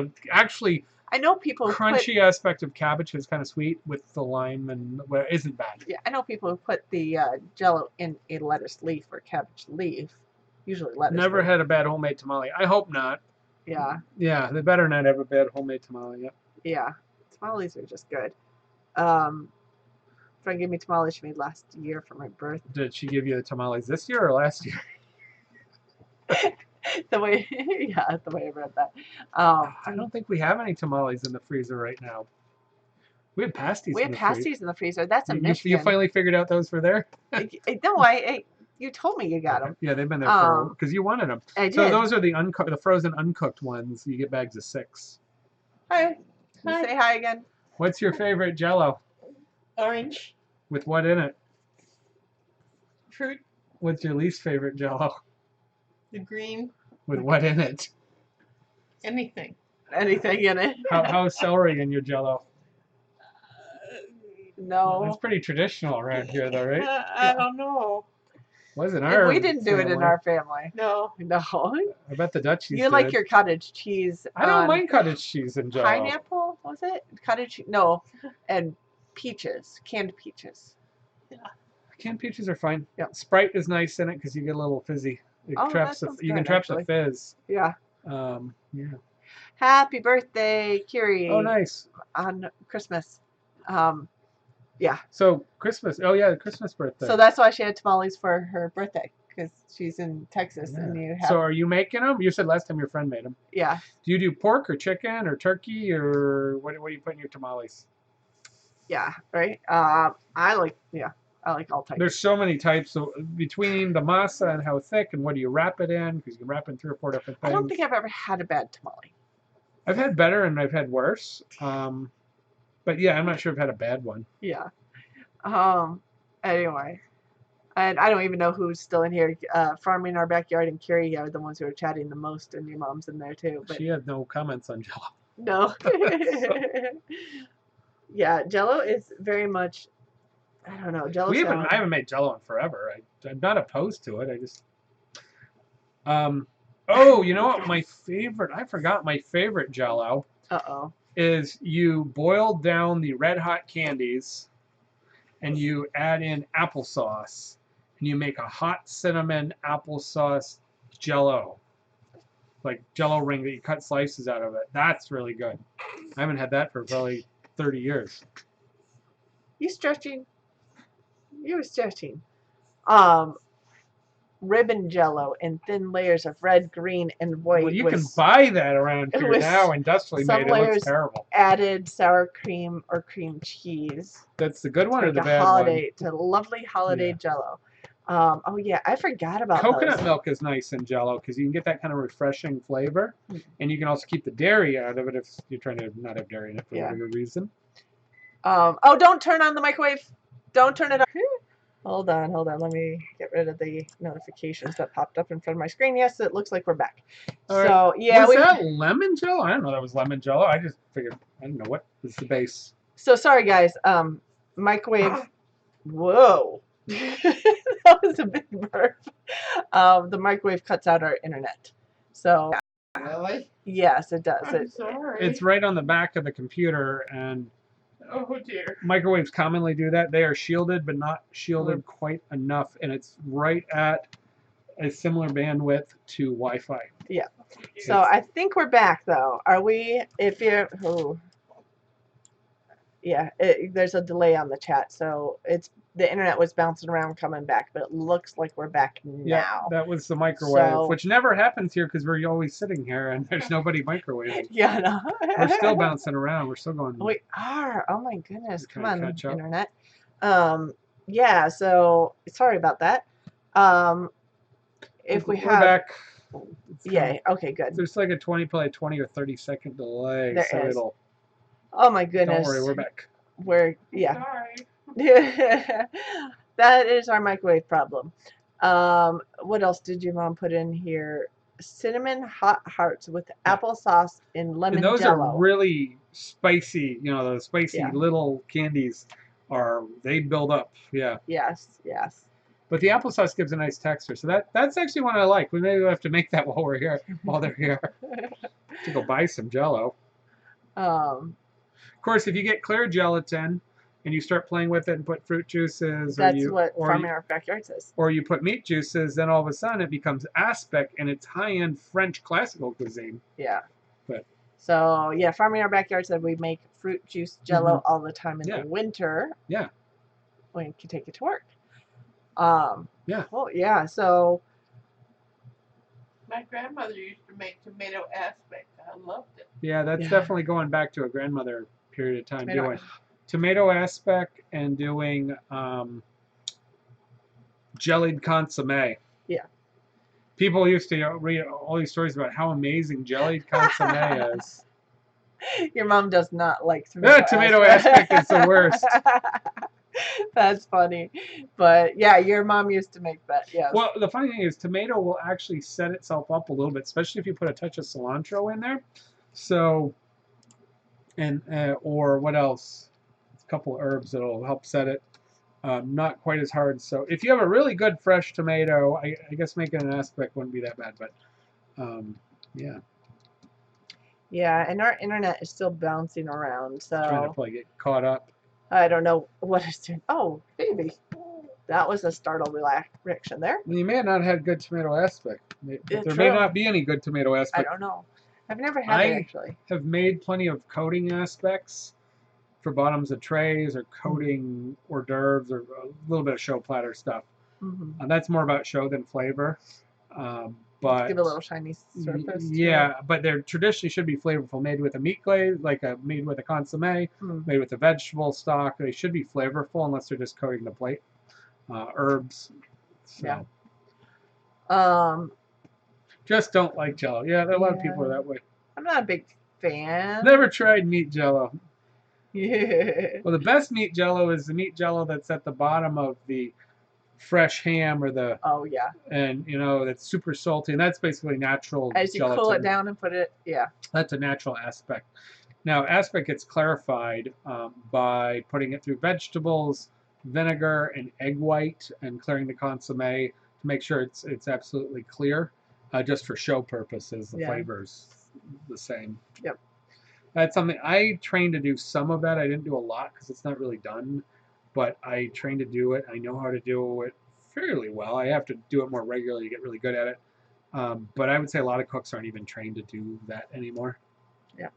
I know people crunchy aspect of cabbage is kind of sweet with the lime and isn't bad. Yeah, I know people who put the Jello in a lettuce leaf or cabbage leaf. Usually lettuce. Never had a bad homemade tamale. I hope not. Yeah. Yeah, they better not have a bad homemade tamale. Yeah. It's tamales are just good. Friend gave me tamales she made last year for my birthday. Did she give you the tamales this year or last year? The way, yeah, the way I read that. I don't think we have any tamales in the freezer right now. We have pasties. We have pasties in the freezer. That's a Michigan. You finally figured out those were there? No, you told me you got them. Yeah, they've been there for because you wanted them. I did. So those are the frozen uncooked ones. You get bags of 6. Hi. Say hi again. What's your favorite Jell-O? Orange. With what in it? Fruit. What's your least favorite Jell-O? The green. With what in it? Anything. Anything in it. How's celery in your Jell-O? No. It's pretty traditional around here, though, right? I don't know. Wasn't our We didn't do it in our family. No. No. I bet the Dutchies You like your cottage cheese. I don't mind cottage cheese in Jell-O. Pineapple, was it? Cottage cheese? No. And peaches. Canned peaches. Yeah. Canned peaches are fine. Yeah. Sprite is nice in it because you get a little fizzy. It traps that sounds you good, can trap actually. the fizz. Yeah. Yeah. Happy birthday, Kiri. Oh, nice. On Christmas. Yeah. So Christmas. Oh yeah, Christmas birthday. So that's why she had tamales for her birthday, because she's in Texas, Yeah. and you have. So are you making them? You said last time your friend made them. Yeah. Do you do pork or chicken or turkey or what do you put in your tamales? Yeah. Right. I like all types. There's so many types. So between the masa and how thick and what do you wrap it in? Because you can wrap it in 3 or 4 different things. I don't think I've ever had a bad tamale. I've had better and I've had worse. But yeah, I'm not sure I've had a bad one. Yeah. Anyway, and I don't even know who's still in here. Farming in our backyard and Carrie are the ones who are chatting the most, and your mom's in there too. But She had no comments on Jell-O. no. Yeah, Jell-O is very much. I don't know. Jell-O. I haven't made Jell-O in forever. I'm not opposed to it. I just. Oh, you know what? I forgot my favorite Jell-O. Uh-oh. Is you boil down the red hot candies and you add in applesauce and you make a hot cinnamon applesauce Jell-O. Like Jell-O ring that you cut slices out of it. That's really good. I haven't had that for probably 30 years. You stretching? You were stretching. Ribbon Jell-O in thin layers of red, green, and white. Well, you can buy that around here now, industrially made. It looks terrible. Added sour cream or cream cheese. That's the good one or the bad one? To lovely holiday Jell-O. Oh yeah, I forgot about coconut milk is nice in Jell-O because you can get that kind of refreshing flavor, and you can also keep the dairy out of it if you're trying to not have dairy in it for whatever reason. Oh, don't turn on the microwave. Don't turn it on. Hold on. Let me get rid of the notifications that popped up in front of my screen. Yes, it looks like we're back. So, yeah. Was that lemon Jell-O? I didn't know that was lemon Jell-O. I just figured, I didn't know what was the base. So, sorry, guys. Microwave. Whoa. That was a big burp. The microwave cuts out our internet. So. Really? Yes, it does. I'm sorry. It's right on the back of the computer, and oh dear. Microwaves commonly do that. They are shielded, but not shielded quite enough, and it's right at a similar bandwidth to Wi-Fi. Yeah. So I think we're back, though. Are we? If you're, yeah, there's a delay on the chat, so the internet was bouncing around coming back, but it looks like we're back now. Yeah, that was the microwave, which never happens here because we're always sitting here and there's nobody microwaving. Yeah, no. We're still bouncing around. We're still going. We are. Oh my goodness! Come on, internet. Yeah. So sorry about that. If we're back. Yeah. Okay. Good. There's like probably 20 or 30-second delay. There is. Oh my goodness. Don't worry, we're back. Sorry. That is our microwave problem. What else did your mom put in here? Cinnamon hot hearts with applesauce and lemon Jell-O. And those Jell-O. are really spicy. You know, those spicy little candies they build up. Yeah. Yes. But the applesauce gives a nice texture. So that's actually one I like. We maybe have to make that while we're here, while they're here. To go buy some Jell-O. Of course, if you get clear gelatin and you start playing with it and put fruit juices, that's what Farm in Our Backyard says. Or you put meat juices, then all of a sudden it becomes aspic and it's high-end French classical cuisine. Yeah. But so yeah, Farm in Our Backyard said we make fruit juice Jello all the time in Yeah. the winter. Yeah. When you can take it to work. Yeah. Well, yeah. So my grandmother used to make tomato aspic. I loved it. Yeah, that's definitely going back to a grandmother period of time doing tomato aspic and doing jellied consomme. Yeah. People used to read all these stories about how amazing jellied consomme is. Your mom does not like tomato aspic. Tomato aspic is the worst. That's funny. But yeah, your mom used to make that, yes. Well, the funny thing is tomato will actually set itself up a little bit, especially if you put a touch of cilantro in there. So, and or what else? A couple of herbs that'll help set it. Not quite as hard. So if you have a really good fresh tomato, I guess making an aspic wouldn't be that bad. But yeah. Yeah, and our internet is still bouncing around, so Trying to get caught up. I don't know what it's doing. Oh, baby. That was a startled reaction there. Well, you may have not had good tomato aspic. There may not be any good tomato aspic. I don't know. I've never had it, actually. I have made plenty of coating aspects for bottoms of trays or coating hors d'oeuvres or a little bit of show platter stuff. And that's more about show than flavor. But give a little shiny surface. Yeah, but they're traditionally should be flavorful. Made with a meat glaze, made with a consomme, made with a vegetable stock. They should be flavorful unless they're just coating the plate. Herbs. So. Yeah. Just don't like Jello. Yeah, a lot of people are that way. I'm not a big fan. Never tried meat Jello. Yeah. Well, the best meat Jello is the meat Jello that's at the bottom of the fresh ham or the and that's super salty, and that's basically natural as you gelatin. cool it down and put it that's a natural aspect. Now aspic gets clarified by putting it through vegetables, vinegar, and egg white, and clearing the consomme to make sure it's absolutely clear, just for show purposes. The flavor's the same. Yep. That's something I trained to do. Some of that I didn't do a lot because it's not really done. But I trained to do it. I know how to do it fairly well. I have to do it more regularly to get really good at it. But I would say a lot of cooks aren't even trained to do that anymore. Yeah.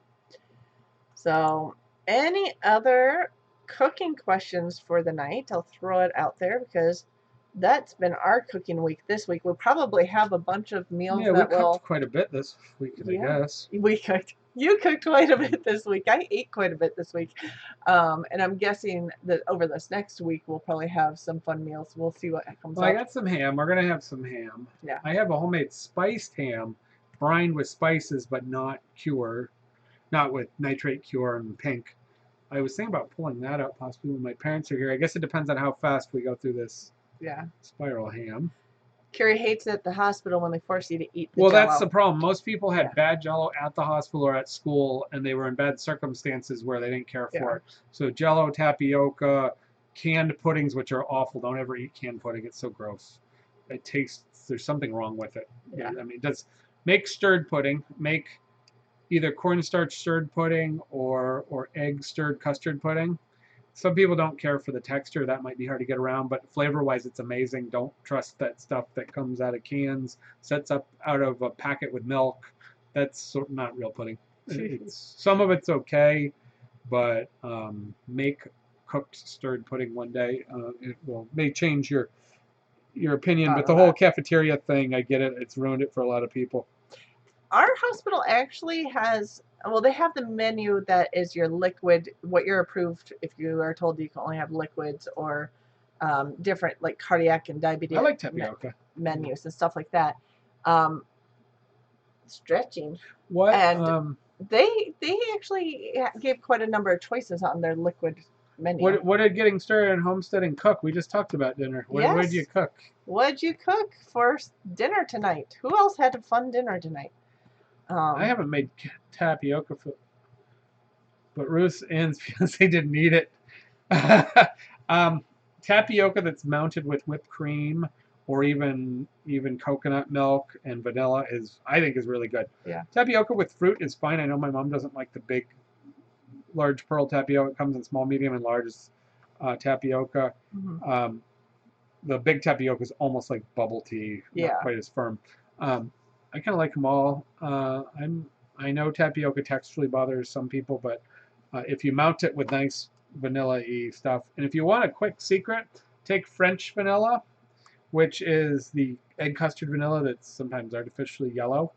So, any other cooking questions for the night? I'll throw it out there because that's been our cooking week this week. We'll probably have a bunch of meals that we cooked quite a bit this week, I guess. We cooked. You cooked quite a bit this week. I ate quite a bit this week. And I'm guessing that over this next week, we'll probably have some fun meals. We'll see what comes up. I got some ham. We're going to have some ham. Yeah. I have a homemade spiced ham, brined with spices, but not with nitrate cure and pink. I was thinking about pulling that out possibly when my parents are here. I guess it depends on how fast we go through this spiral ham. Carrie hates it at the hospital when they force you to eat the Well, Jell-O. that's the problem. Most people had bad Jell-O at the hospital or at school, and they were in bad circumstances where they didn't care for it. So Jell-O, tapioca, canned puddings, which are awful. Don't ever eat canned pudding. It's so gross. It tastes, there's something wrong with it. Yeah. I mean, make stirred pudding. Make either cornstarch stirred pudding or egg stirred custard pudding. Some people don't care for the texture. That might be hard to get around, but flavor-wise, it's amazing. Don't trust that stuff that comes out of cans, sets up out of a packet with milk. That's not real pudding. Some of it's okay, but make cooked stirred pudding one day. It may change your opinion, but the whole cafeteria thing, I get it. It's ruined it for a lot of people. Our hospital actually has, they have the menu that is your liquid, what you're approved if you are told you can only have liquids or different like cardiac and diabetes. I like tapioca. Menus and stuff like that. Stretching. What? And they actually gave quite a number of choices on their liquid menu. What did getting started in homesteading cook? We just talked about dinner. What did you cook? What did you cook for dinner tonight? Who else had a fun dinner tonight? I haven't made tapioca but Ruth Ann's fiance didn't eat it. Tapioca that's mounted with whipped cream or even coconut milk and vanilla I think is really good. Yeah. Tapioca with fruit is fine. I know my mom doesn't like the big, large pearl tapioca. It comes in small, medium, and large tapioca. Mm-hmm. The big tapioca is almost like bubble tea, not quite as firm. I kind of like them all. I know tapioca texturally bothers some people, but if you mount it with nice vanilla-y stuff. And if you want a quick secret, take French vanilla, which is the egg custard vanilla that's sometimes artificially yellow.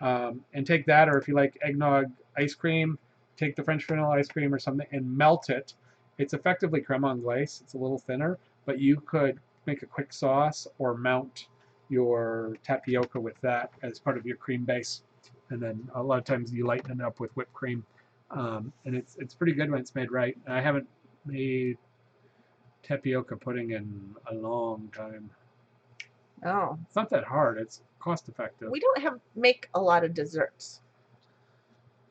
And take that, or if you like eggnog ice cream, take the French vanilla ice cream or something and melt it. It's effectively creme anglaise. It's a little thinner, but you could make a quick sauce or mount your tapioca with that as part of your cream base. And then a lot of times you lighten it up with whipped cream. And it's pretty good when it's made right. And I haven't made tapioca pudding in a long time. Oh. It's not that hard. It's cost effective. We don't make a lot of desserts.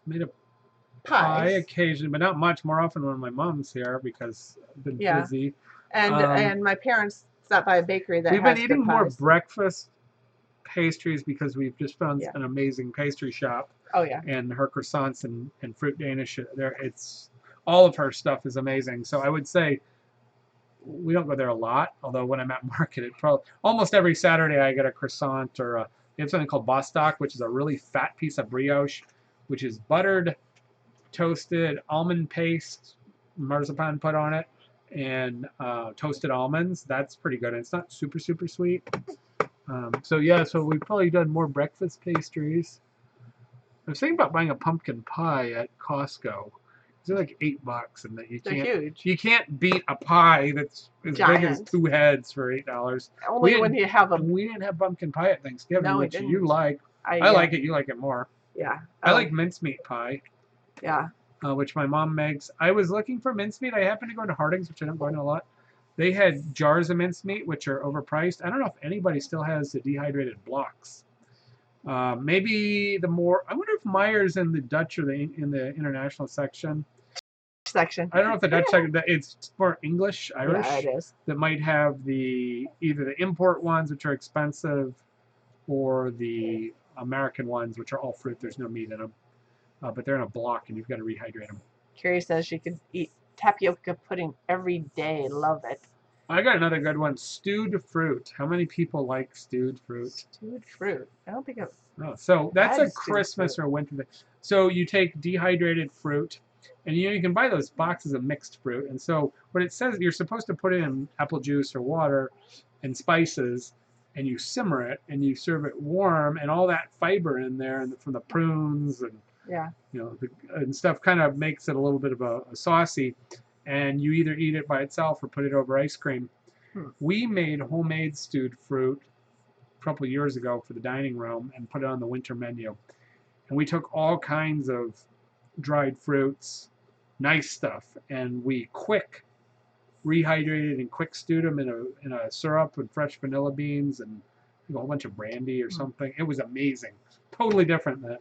Made a pie occasionally, but not much. More often when my mom's here because I've been busy. And my parents stopped by a bakery that we've has been eating good more pies. breakfast pastries because we've just found an amazing pastry shop. Oh yeah. And her croissants and fruit Danish there. It's all of her stuff is amazing. So I would say we don't go there a lot. Although when I'm at market, it probably almost every Saturday I get a croissant or they have something called Bostock, which is a really fat piece of brioche, which is buttered, toasted almond paste, marzipan put on it, and toasted almonds. That's pretty good. And it's not super sweet. So we've probably done more breakfast pastries. I was thinking about buying a pumpkin pie at Costco. They're like $8, and that They're huge. You can't beat a pie that's as big as 2 heads for $8. Only when you have them. We didn't have pumpkin pie at Thanksgiving, which you like. I like it. You like it more. Yeah. I like mincemeat pie. Yeah. Which my mom makes. I was looking for mincemeat. I happened to go to Harding's, which I don't go into a lot. They had jars of mincemeat, which are overpriced. I don't know if anybody still has the dehydrated blocks. Maybe the more. I wonder if Meyer's in the Dutch or in the international section. I don't know if the Dutch section. It's for English, Irish. Yeah, it is. That might have either the import ones, which are expensive, or the American ones, which are all fruit. There's no meat in them, but they're in a block, and you've got to rehydrate them. Carrie says she could eat tapioca pudding every day. Love it. I got another good one. Stewed fruit. How many people like stewed fruit? Stewed fruit. I don't think I've. Oh, so that's a Christmas or a winter thing. So you take dehydrated fruit, and you can buy those boxes of mixed fruit. And so what it says, you're supposed to put in apple juice or water and spices, and you simmer it, and you serve it warm, and all that fiber in there, and from the prunes and and stuff, kind of makes it a little bit of a saucy. And you either eat it by itself or put it over ice cream. We made homemade stewed fruit a couple of years ago for the dining room and put it on the winter menu. And we took all kinds of dried fruits, nice stuff, and we quick rehydrated and quick stewed them in a syrup with fresh vanilla beans and a whole bunch of brandy or something. It was amazing. Totally different than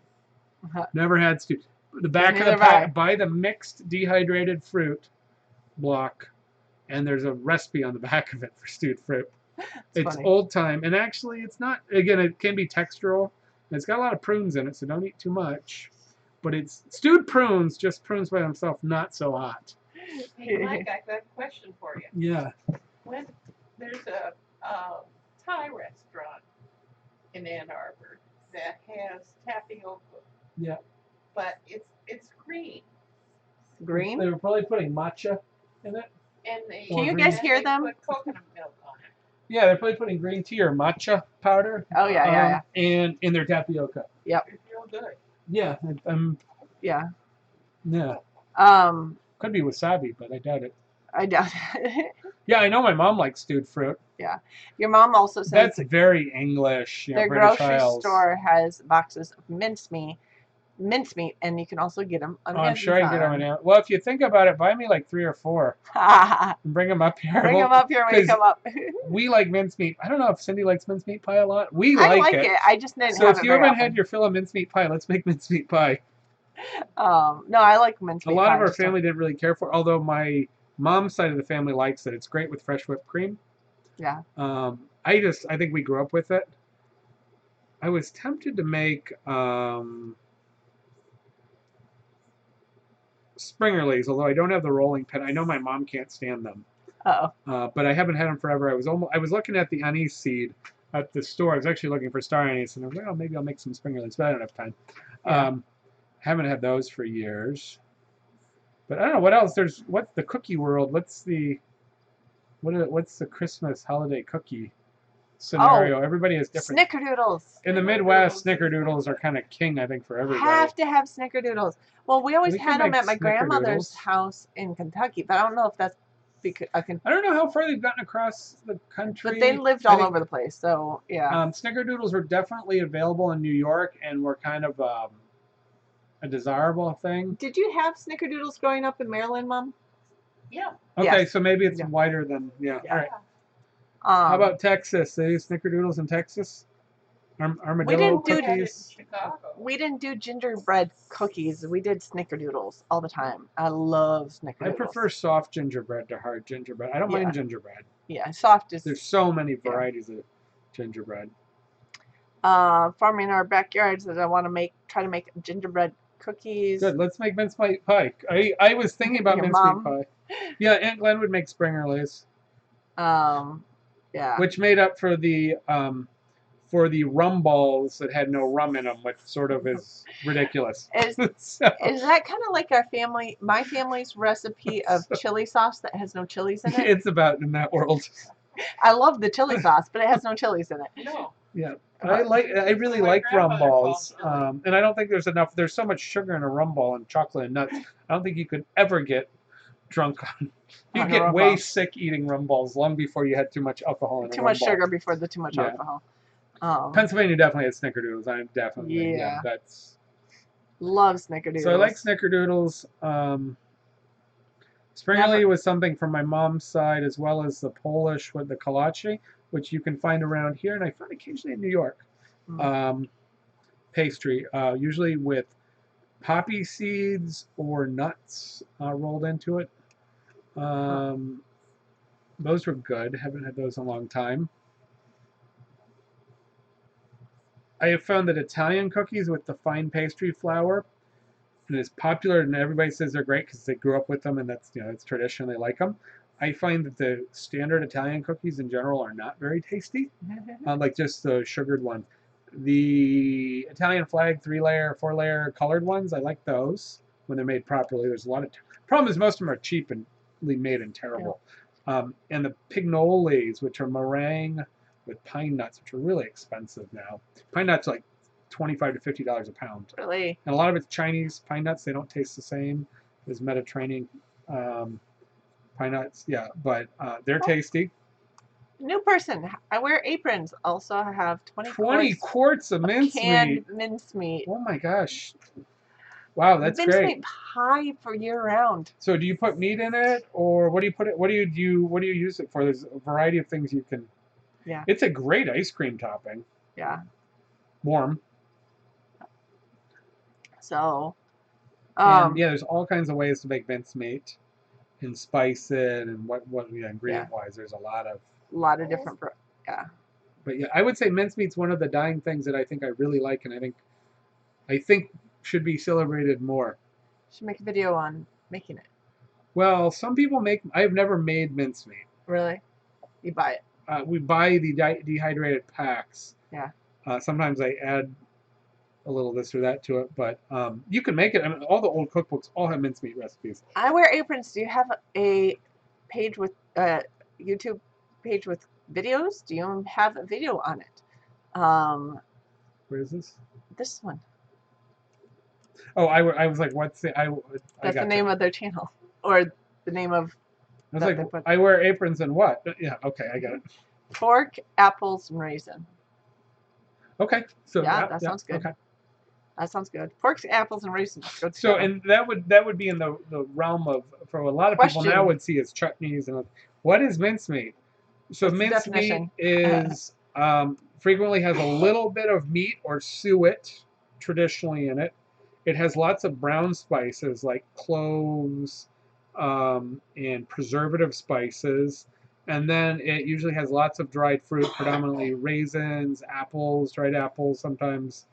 never had stewed. The back of the pack, buy the mixed dehydrated fruit block, and there's a recipe on the back of it for stewed fruit. It's funny. Old time, and actually it's not, again, it can be textural. It's got a lot of prunes in it, so don't eat too much. But it's stewed prunes, just prunes by themselves, not so hot. Hey Mike, I got a question for you. Yeah. When there's a Thai restaurant in Ann Arbor that has tapioca. Yeah. But it's green. Green? They were probably putting matcha in it. And can you guys hear them? Put coconut milk on it. Yeah, they're probably putting green tea or matcha powder. Oh yeah. And in their tapioca. Yep. It's real good. Yeah. Yeah. Yeah. Could be wasabi, but I doubt it. I doubt it. Yeah, I know my mom likes stewed fruit. Yeah. Your mom also says that's very English. Their grocery store has boxes of mincemeat, and you can also get them on Amazon. I'm sure I can get them on Amazon. Well, if you think about it, buy me like 3 or 4 and bring them up here. Bring them up here when you come up. We like mincemeat. I don't know if Cindy likes mincemeat pie a lot. I like it. I just didn't so have if it you haven't often. had your fill of mincemeat pie, let's make mincemeat pie. No, I like mincemeat pie. A lot of our family didn't really care for it, although my mom's side of the family likes it. It's great with fresh whipped cream. Yeah. I think we grew up with it. I was tempted to make Springerles, although I don't have the rolling pin. I know my mom can't stand them. But I haven't had them forever. I was looking at the anise seed at the store. I was actually looking for star anise, and I was like, oh, maybe I'll make some Springerles, but I don't have time. Yeah. Haven't had those for years. But I don't know what else. What's the cookie world? What's the Christmas holiday cookie scenario? Everybody has different. Snickerdoodles. In the Midwest, snickerdoodles are kind of king, I think, for everybody. Have to have snickerdoodles. Well, we always had them at my grandmother's house in Kentucky, but I don't know if that's because I don't know how far they've gotten across the country. But they lived all over the place, so yeah. Snickerdoodles were definitely available in New York and were kind of a desirable thing. Did you have snickerdoodles growing up in Maryland, Mom? Yeah. Okay, so maybe it's wider than All right. How about Texas? They use snickerdoodles in Texas. Armadillo cookies. We didn't do gingerbread cookies. We did snickerdoodles all the time. I love snickerdoodles. I prefer soft gingerbread to hard gingerbread. I don't mind gingerbread. Yeah, soft is. There's so many varieties of gingerbread. Farming in our backyard says I want to try to make gingerbread cookies. Good. Let's make mincemeat pie. I was thinking about mincemeat pie. Yeah, Aunt Glenn would make Springerlays. Yeah. Which made up for the rum balls that had no rum in them, which sort of is ridiculous. Is that kind of like my family's recipe of chili sauce that has no chilies in it? It's about in that world. I love the chili sauce, but it has no chilies in it. No. Yeah. I really like rum balls, and I don't think there's enough. There's so much sugar in a rum ball and chocolate and nuts. I don't think you could ever get drunk on. You'd get way sick eating rum balls long before you had too much alcohol in a too much sugar before the too much alcohol. Pennsylvania definitely has snickerdoodles. I'm definitely that's love snickerdoodles. So I like snickerdoodles. Springerly was something from my mom's side, as well as the Polish with the kolache, which you can find around here, and I find occasionally in New York. Pastry, usually with poppy seeds or nuts rolled into it. Those were good. Haven't had those in a long time. I have found that Italian cookies with the fine pastry flour is popular, and everybody says they're great because they grew up with them, and that's it's tradition. They like them. I find that the standard Italian cookies in general are not very tasty, like just the sugared ones. The Italian flag 3-layer, 4-layer colored ones, I like those when they're made properly. There's a lot of problem is most of them are cheaply made and terrible. And the pignolis, which are meringue with pine nuts, which are really expensive now. Pine nuts are like $25 to $50 a pound. Really? And a lot of it's Chinese pine nuts. They don't taste the same as Mediterranean pine nuts. Yeah, but they're tasty. New person. I wear aprons. Also have 20 quarts of mincemeat. Canned mincemeat. Oh my gosh. Wow, that's great. Mincemeat pie for year round. So do you put meat in it, or what do you put it? What do you use it for? There's a variety of things you can. Yeah. It's a great ice cream topping. Yeah. Warm. So. There's all kinds of ways to make mincemeat, and spice it, and what ingredient wise. There's a lot of different. But yeah, I would say mincemeat's one of the dying things that I think I really like, and I think should be celebrated more. Should make a video on making it. Well, some people make. I've never made mincemeat. Really? You buy it? We buy the dehydrated packs. Yeah. Sometimes I add a little this or that to it, but you can make it. I mean, all the old cookbooks all have mincemeat recipes. I wear aprons. Do you have a page with YouTube page with videos? Do you have a video on it? Where is this? This one. Oh, I was like, what's the? That's the name of their channel, or the name of. I was like, I wear aprons and what? Yeah, okay, I got it. Pork, apples, and raisin. Okay, so that sounds good. Okay. That sounds good. Pork, apples, and raisins. So, and that would be in the realm of, for a lot of people now would see as chutneys and what is mincemeat? So mincemeat is frequently has a little bit of meat or suet traditionally in it. It has lots of brown spices like cloves and preservative spices. And then it usually has lots of dried fruit, predominantly raisins, apples, dried apples, sometimes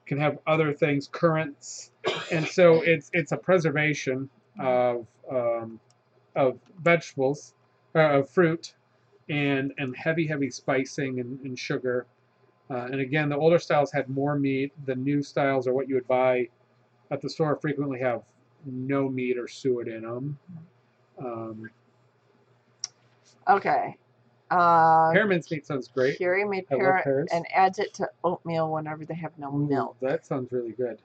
can have other things, currants. And so it's a preservation of vegetables, of fruit, and heavy spicing and sugar. And again, the older styles had more meat. The new styles are what you would buy at the store frequently have no meat or suet in them. Okay. Pear mincemeat sounds great. Curie made I love pear pears. and adds it to oatmeal whenever they have no milk. That sounds really good.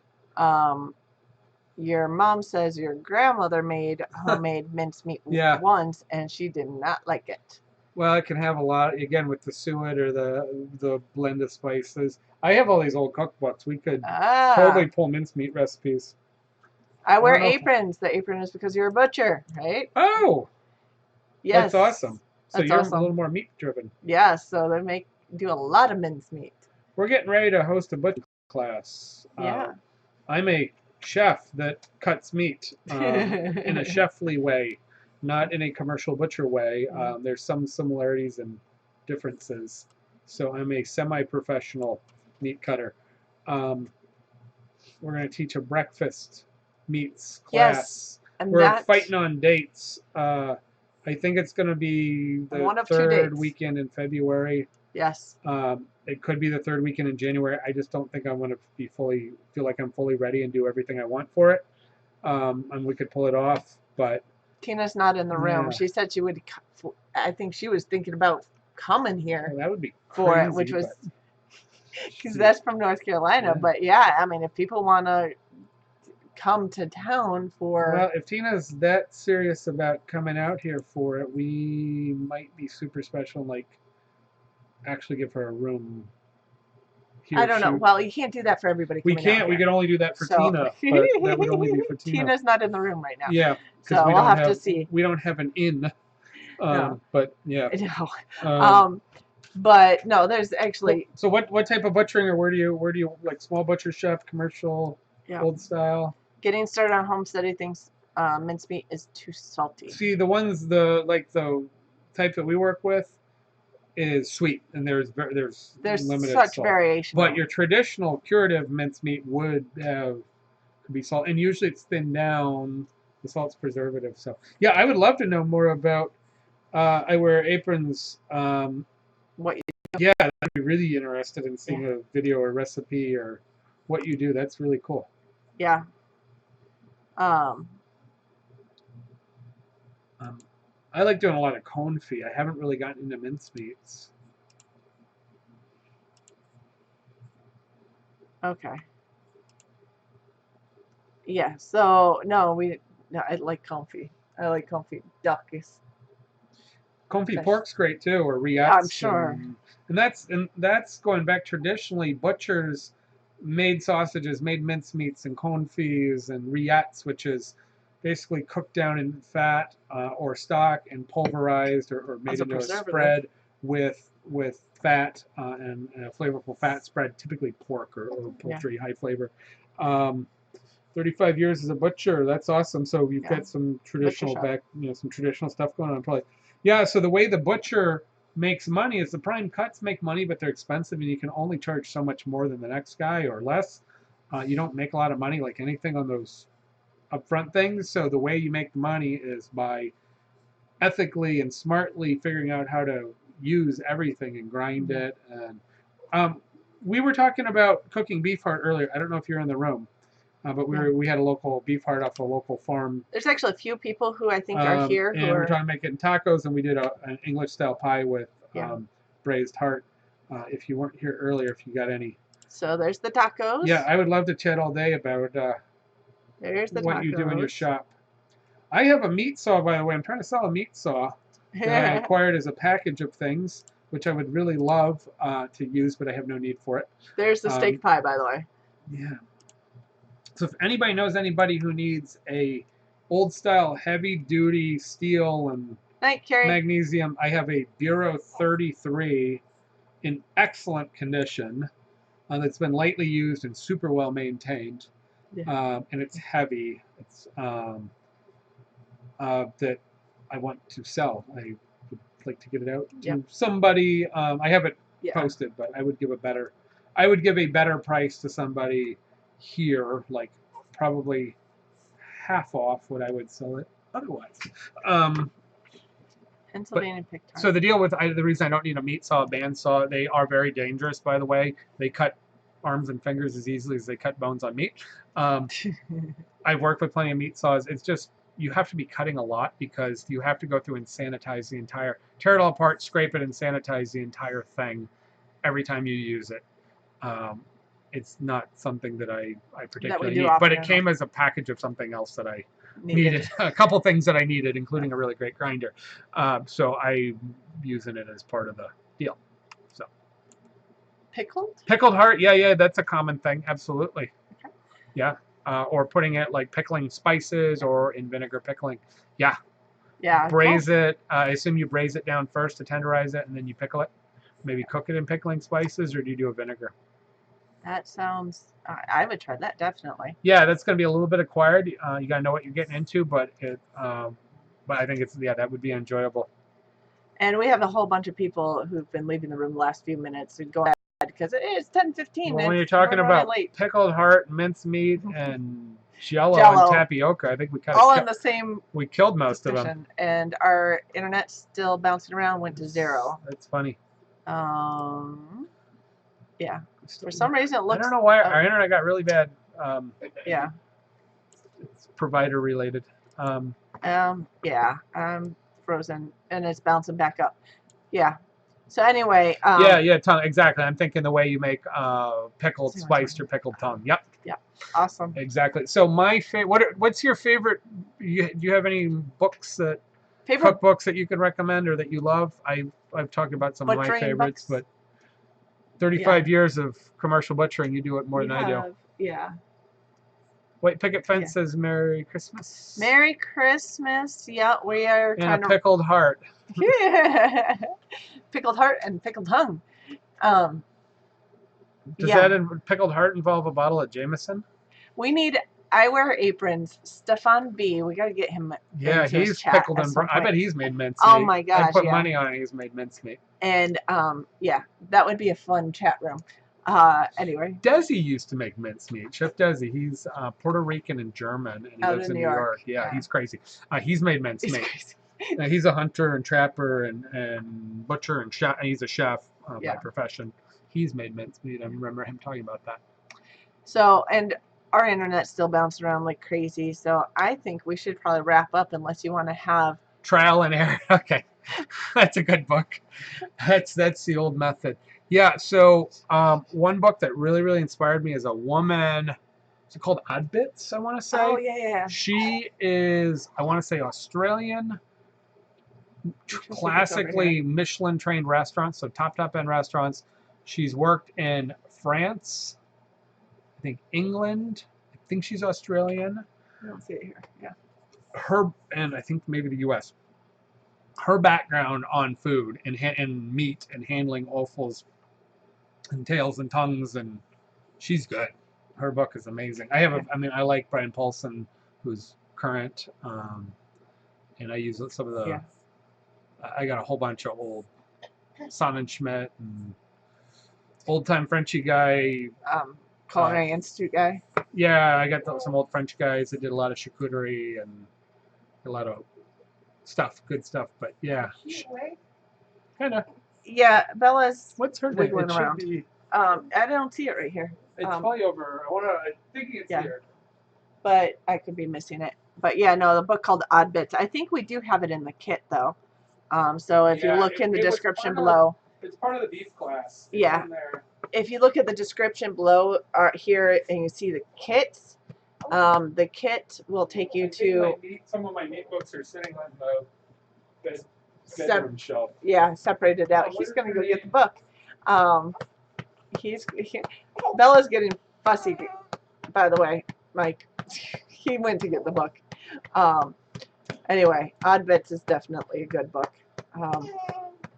Your mom says your grandmother made homemade mincemeat once, and she did not like it. Well, it can have a lot, again, with the suet or the blend of spices. I have all these old cookbooks. We could totally pull mincemeat recipes. I wear aprons. The apron is because you're a butcher, right? Oh! Yes. That's awesome. So you're a little more meat driven. Yeah, so they do a lot of mincemeat. We're getting ready to host a butcher class. Yeah. I'm a chef that cuts meat in a chefly way, not in a commercial butcher way. There's some similarities and differences. So I'm a semi-professional meat cutter. We're going to teach a breakfast meats class. Yes, and we're fighting on dates. I think it's going to be the third weekend in February. Yes. It could be the third weekend in January. I just don't think I'm going to feel like I'm fully ready and do everything I want for it. And we could pull it off, but Tina's not in the room. Yeah. She said she would. I think she was thinking about coming here. That would be for it, which was because that's from North Carolina. Yeah. But yeah, I mean, if people want to come to town for. Well, if Tina's that serious about coming out here for it, we might be super special, like actually give her a room. I don't know. Well, you can't do that for everybody. We can't. We can only do that for Tina, but that would only be for Tina. Tina's not in the room right now. Yeah, so we'll have to see. We don't have an in. No. But yeah. No. But no, there's actually. So what type of butchering, or where do you like small butcher shop, commercial, old style? Getting started on homesteading things. Mincemeat is too salty. See, the type that we work with is sweet, and there's limited such salt. variation. But your traditional curative mincemeat could be salt, and usually it's thinned down. The salt's preservative. So yeah, I would love to know more about. I wear aprons. What you do? Yeah, I'd be really interested in seeing a video or recipe or what you do. That's really cool. Yeah. I like doing a lot of confit. I haven't really gotten into mincemeats. Okay. Yeah. So no, I like confit. I like confit duck. Confit pork's great too, or rillettes. I'm sure. And that's going back traditionally. Butchers made sausages, made mincemeats, and confits and rillettes, which is basically cooked down in fat or stock and pulverized or made into a spread with fat and a flavorful fat spread, typically pork or poultry, high flavor. 35 years as a butcher, that's awesome. So you've got some traditional some traditional stuff going on. Probably, yeah. So the way the butcher makes money is the prime cuts make money, but they're expensive, and you can only charge so much more than the next guy or less. You don't make a lot of money like anything on those upfront things. So the way you make the money is by ethically and smartly figuring out how to use everything and grind it. And we were talking about cooking beef heart earlier. I don't know if you're in the room, but we had a local beef heart off a local farm. There's actually a few people who I think are here. And we're trying to make it in tacos, and we did an English style pie with braised heart. If you weren't here earlier, if you got any. So there's the tacos. Yeah, I would love to chat all day about there's the what tacos. you do in your shop. I have a meat saw, by the way. I'm trying to sell a meat saw that I acquired as a package of things, which I would really love to use, but I have no need for it. There's the steak pie, by the way. Yeah. So if anybody knows anybody who needs a old style heavy duty steel and magnesium, I have a Bureau 33 in excellent condition that's been lightly used and super well maintained. Yeah. And it's heavy. It's that I want to sell. I would like to get it out to somebody. I have it posted, but I would give a better price to somebody here, like probably half off what I would sell it otherwise. Pennsylvania picked. So the deal with the reason I don't need a meat saw, a bandsaw, they are very dangerous. By the way, they cut arms and fingers as easily as they cut bones on meat. I've worked with plenty of meat saws. It's just you have to be cutting a lot because you have to go through and sanitize the entire, tear it all apart, scrape it, and sanitize the entire thing every time you use it. It's not something that I particularly need, but it came as a package of something else that I needed. A couple things that I needed, including a really great grinder. So I'm using it as part of the deal. So pickled heart, yeah, that's a common thing, absolutely. Okay. Yeah, or putting it like pickling spices or in vinegar pickling. Yeah. Braise it. I assume you braise it down first to tenderize it, and then you pickle it. Maybe cook it in pickling spices, or do you do a vinegar? That sounds. I would try that definitely. Yeah, that's going to be a little bit acquired. You got to know what you're getting into, but I think that would be enjoyable. And we have a whole bunch of people who've been leaving the room the last few minutes and go ahead because it is 10:15. Well, when you're talking about pickled heart, mincemeat, and Jello and tapioca, I think we all in the same. We killed most of them, and our internet's still bouncing around. Went to 0. That's funny. Yeah. For some reason, it looks. I don't know why our internet got really bad. Yeah. It's provider related. Yeah. I'm frozen, and it's bouncing back up. Yeah. So anyway. Tongue. Exactly. I'm thinking the way you make pickled, spiced, or pickled tongue. Yep. Yeah. Awesome. Exactly. So my favorite. What's your favorite? Do you have any books that cookbooks that you can recommend or that you love? I've talked about some of my favorites, but 35 years of commercial butchering, you do it more than I do. Yeah. White picket fence says Merry Christmas. Merry Christmas. Yeah, we are trying to pickled heart. Yeah. Pickled heart and pickled tongue. Does that pickled heart involve a bottle of Jameson? We need eyewear aprons. Stefan B. We got to get him. Yeah, he's pickled and I bet he's made mincemeat. Oh my gosh! I put money on it. He's made mincemeat. And that would be a fun chat room. Anyway, Desi used to make mincemeat. Chef Desi, he's Puerto Rican and German, and he lives in New York. Yeah, he's crazy. He's made mincemeat. He's a hunter and trapper and butcher and chef. He's a chef by profession. He's made mincemeat. I remember him talking about that. So, and our internet's still bouncing around like crazy. So I think we should probably wrap up unless you want to have trial and error. Okay, that's a good book. That's the old method. Yeah. So one book that really inspired me is a woman. Is it called Odd Bits? I want to say. Oh yeah. She is, I want to say, Australian. Classically Michelin trained restaurants, so top end restaurants. She's worked in France, I think England, I think she's Australian. I don't see it here. Yeah. And I think maybe the US. Her background on food and meat and handling offals and tails and tongues, and she's good. Her book is amazing. I like Brian Paulson, who's current, and I use some of the. I got a whole bunch of old Sonnenschmidt and old-time Frenchy guy. Culinary Institute guy. Yeah, I got some old French guys that did a lot of charcuterie and a lot of stuff, good stuff. But yeah, kind of. Yeah, Bella's. What's her name? Wiggling around. I don't see it right here. It's probably over. I'm thinking it's here. But I could be missing it. But yeah, no, the book called Odd Bits. I think we do have it in the kit though. So if you look in the description below. It's part of the beef class. Yeah. If you look at the description below here and you see the kits, the kit will take you to. Some of my meat books are sitting on the bedroom shelf. Yeah, separated out. He's going to go get the book. Bella's getting fussy, by the way, Mike. He went to get the book. Anyway, Odd Bits is definitely a good book.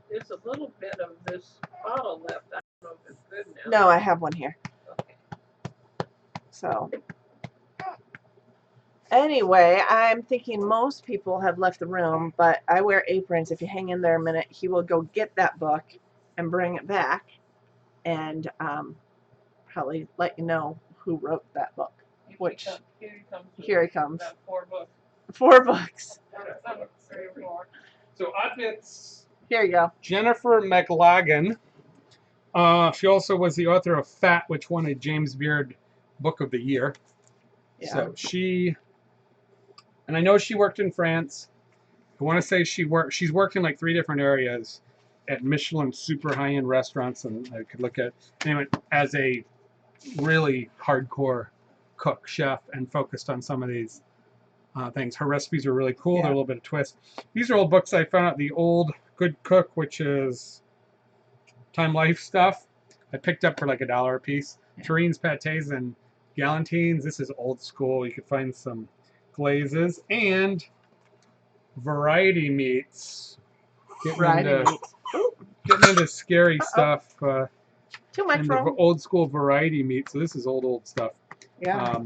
There's a little bit of this bottle left. I don't know if it's good now. No, I have one here. Okay. So, anyway, I'm thinking most people have left the room, but I wear aprons. If you hang in there a minute, he will go get that book and bring it back and probably let you know who wrote that book. Which, here he comes. 4 books. 4 books. 3 or 4. So Odd Bits. Here you go. Jennifer McLagan She also was the author of Fat, which won a James Beard Book of the Year. Yeah. So and I know she worked in France. I want to say she's worked in like 3 different areas at Michelin super high-end restaurants, and I could look at anyway as a really hardcore cook, chef, and focused on some of these things. Her recipes are really cool. Yeah. They're a little bit of twist. These are old books I found out. The Old Good Cook, which is Time Life stuff, I picked up for like $1 a piece. Yeah. Terrine's Pâtés and Galantines. This is old school. You could find some glazes and variety meats. Getting into scary stuff. Too much and the old school variety meat. So this is old stuff. Yeah.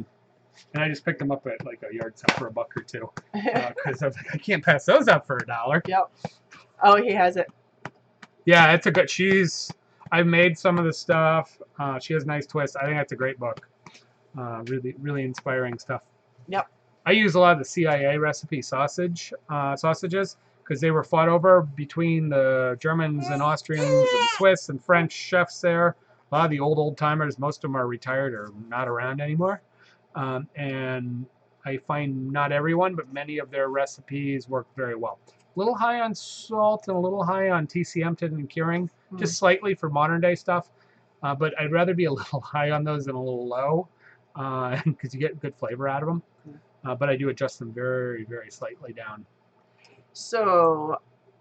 And I just picked them up at like a yard sale for $1 or $2 because I was like, I can't pass those up for $1. Yep. Oh, he has it. Yeah, it's a good. I've made some of the stuff. She has nice twists. I think that's a great book. Really inspiring stuff. Yep. I use a lot of the CIA recipe sausages because they were fought over between the Germans and Austrians and Swiss and French chefs there. A lot of the old timers, most of them are retired or not around anymore. And I find not everyone, but many of their recipes work very well. A little high on salt and a little high on TCM and curing, just slightly for modern day stuff. But I'd rather be a little high on those than a little low because you get good flavor out of them. But I do adjust them very, very slightly down. So,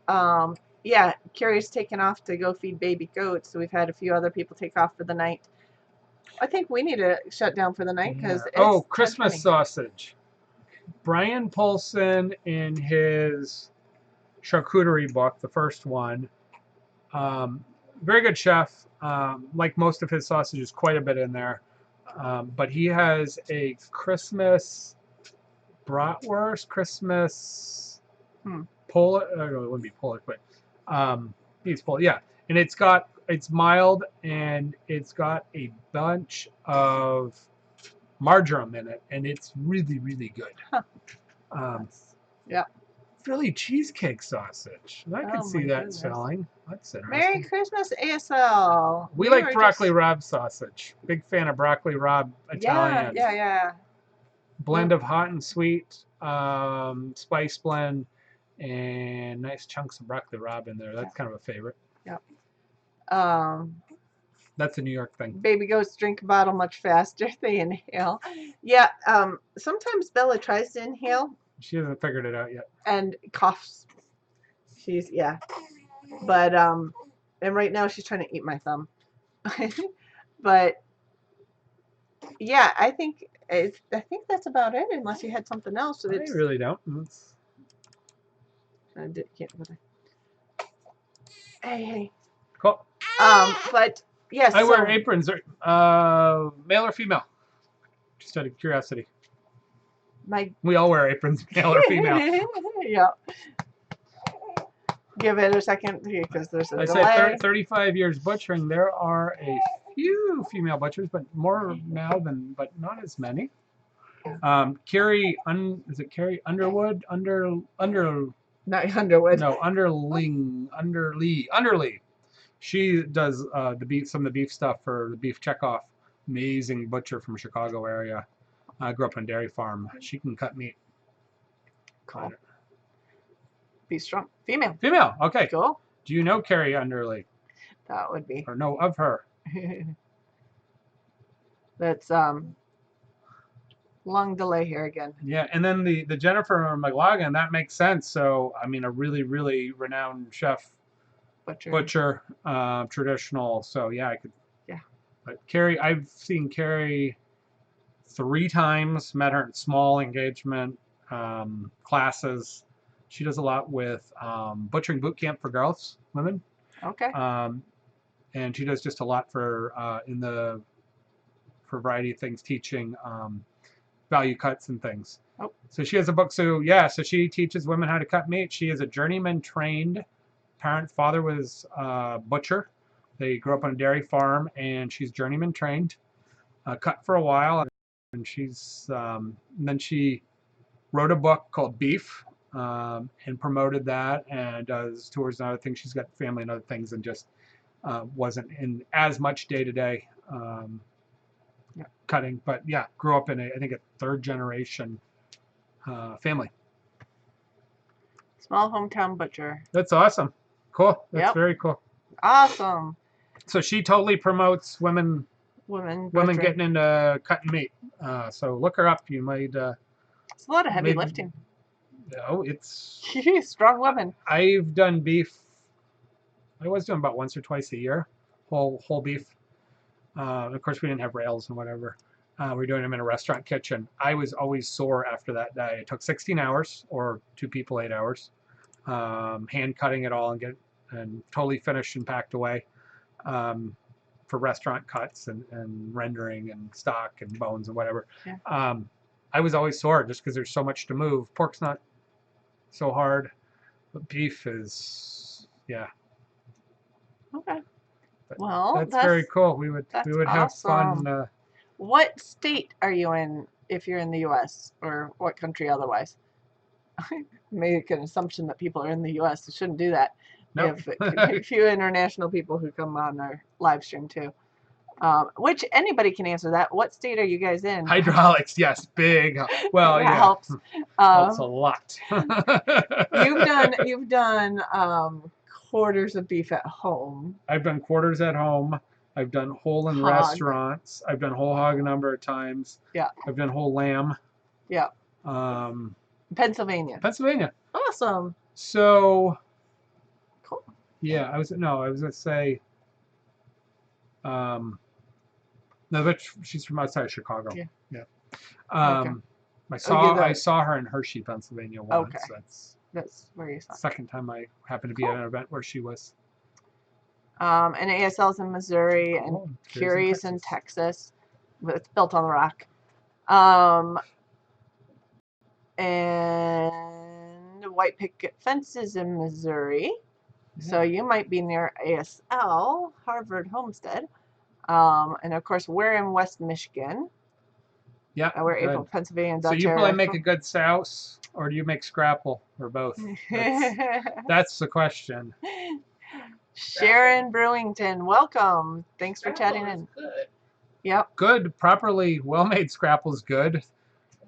yeah, Carrie's taken off to go feed baby goats. So we've had a few other people take off for the night. I think we need to shut down for the night because Christmas sausage. Brian Paulson in his charcuterie book, the first one, very good chef. Like most of his sausages, quite a bit in there. But he has a Christmas bratwurst, Christmas Polish. It wouldn't be Polish, but he's Polish. Yeah, and it's mild and it's got a bunch of marjoram in it, and it's really, really good. Yeah. Philly cheesecake sausage. I could see that selling. That's interesting. Merry Christmas, ASL. We like broccoli rabe sausage. Big fan of broccoli rabe Italian. Yeah. Blend of hot and sweet, spice blend, and nice chunks of broccoli rabe in there. That's kind of a favorite. Yep. That's a New York thing. Baby goats drink a bottle much faster. They inhale. Yeah. Sometimes Bella tries to inhale. She hasn't figured it out yet. And coughs. But and right now she's trying to eat my thumb. But yeah, I think that's about it. Unless you had something else. I really don't. Hey. Cool. But yes. I wear aprons. Male or female? Just out of curiosity. We all wear aprons, male or female. Yeah. Give it a second because there's a delay. I say 35 years butchering. There are a few female butchers, but more now but not as many. Carrie, is it Carrie Underwood? Not Underwood. No, Underlee. She does some of the beef stuff for the Beef Checkoff. Amazing butcher from Chicago area. I grew up on a dairy farm. She can cut meat. Cool. Be strong. Female. Female. Okay. Cool. Do you know Carrie Underlee? That would be. Or know of her? That's long delay here again. Yeah, and then the Jennifer McLaughlin, that makes sense. So I mean, a really, really renowned chef, butcher, traditional. So yeah, I could. Yeah. But Carrie, I've seen Carrie 3 times. Met her in small engagement classes. She does a lot with butchering boot camp for girls, women. Okay. And she does just a lot for a variety of things, teaching value cuts and things. Oh. So she has a book. So yeah, so she teaches women how to cut meat. She is a journeyman trained parent. Father was a butcher. They grew up on a dairy farm, and she's journeyman trained. Cut for a while, and then she wrote a book called Beef, and promoted that, and does tours and other things. She's got family and other things, and just wasn't in as much day to day cutting, but yeah, grew up in I think a third generation family. Small hometown butcher. That's awesome. Cool. That's very cool. Awesome. So she totally promotes women getting into cutting meat. So look her up. You might. It's a lot of heavy lifting. Oh, it's strong woman. I've done beef. I was doing about once or twice a year, whole beef. Of course, we didn't have rails and whatever. We were doing them in a restaurant kitchen. I was always sore after that day. It took 16 hours, or 2 people 8 hours, hand cutting it all and totally finished and packed away for restaurant cuts and rendering and stock and bones and whatever. Yeah. I was always sore just because there's so much to move. Pork's not so hard, but beef is, yeah. Okay. Well, that's very cool. We would have fun. What state are you in if you're in the U.S. or what country otherwise? I make an assumption that people are in the U.S. I shouldn't do that. Nope. A few international people who come on our live stream too. Which anybody can answer that. What state are you guys in? Hydraulics, yes, big. Well, that yeah, helps. Helps a lot. You've done quarters of beef at home. I've done quarters at home. I've done whole in restaurants. I've done whole hog a number of times. Yeah. I've done whole lamb. Yeah. Pennsylvania. Awesome. So. Cool. Yeah, I was gonna say. No, but she's from outside of Chicago. Yeah. Yeah. Okay. I saw her in Hershey, Pennsylvania once. Okay. That's where you saw. Second time I happened to be at an event where she was. And ASL's in Missouri and Curie's in Texas. But it's built on the rock. And White Picket Fence is in Missouri. Yeah. So you might be near ASL, Harvard Homestead. And of course, we're in West Michigan. Yeah. We're April, Pennsylvania. So you probably make a good souse, or do you make scrapple, or both? That's the question. Sharon Brewington, welcome. Thanks for chatting in. Good. Yep. Good, properly well-made scrapple is good. Well,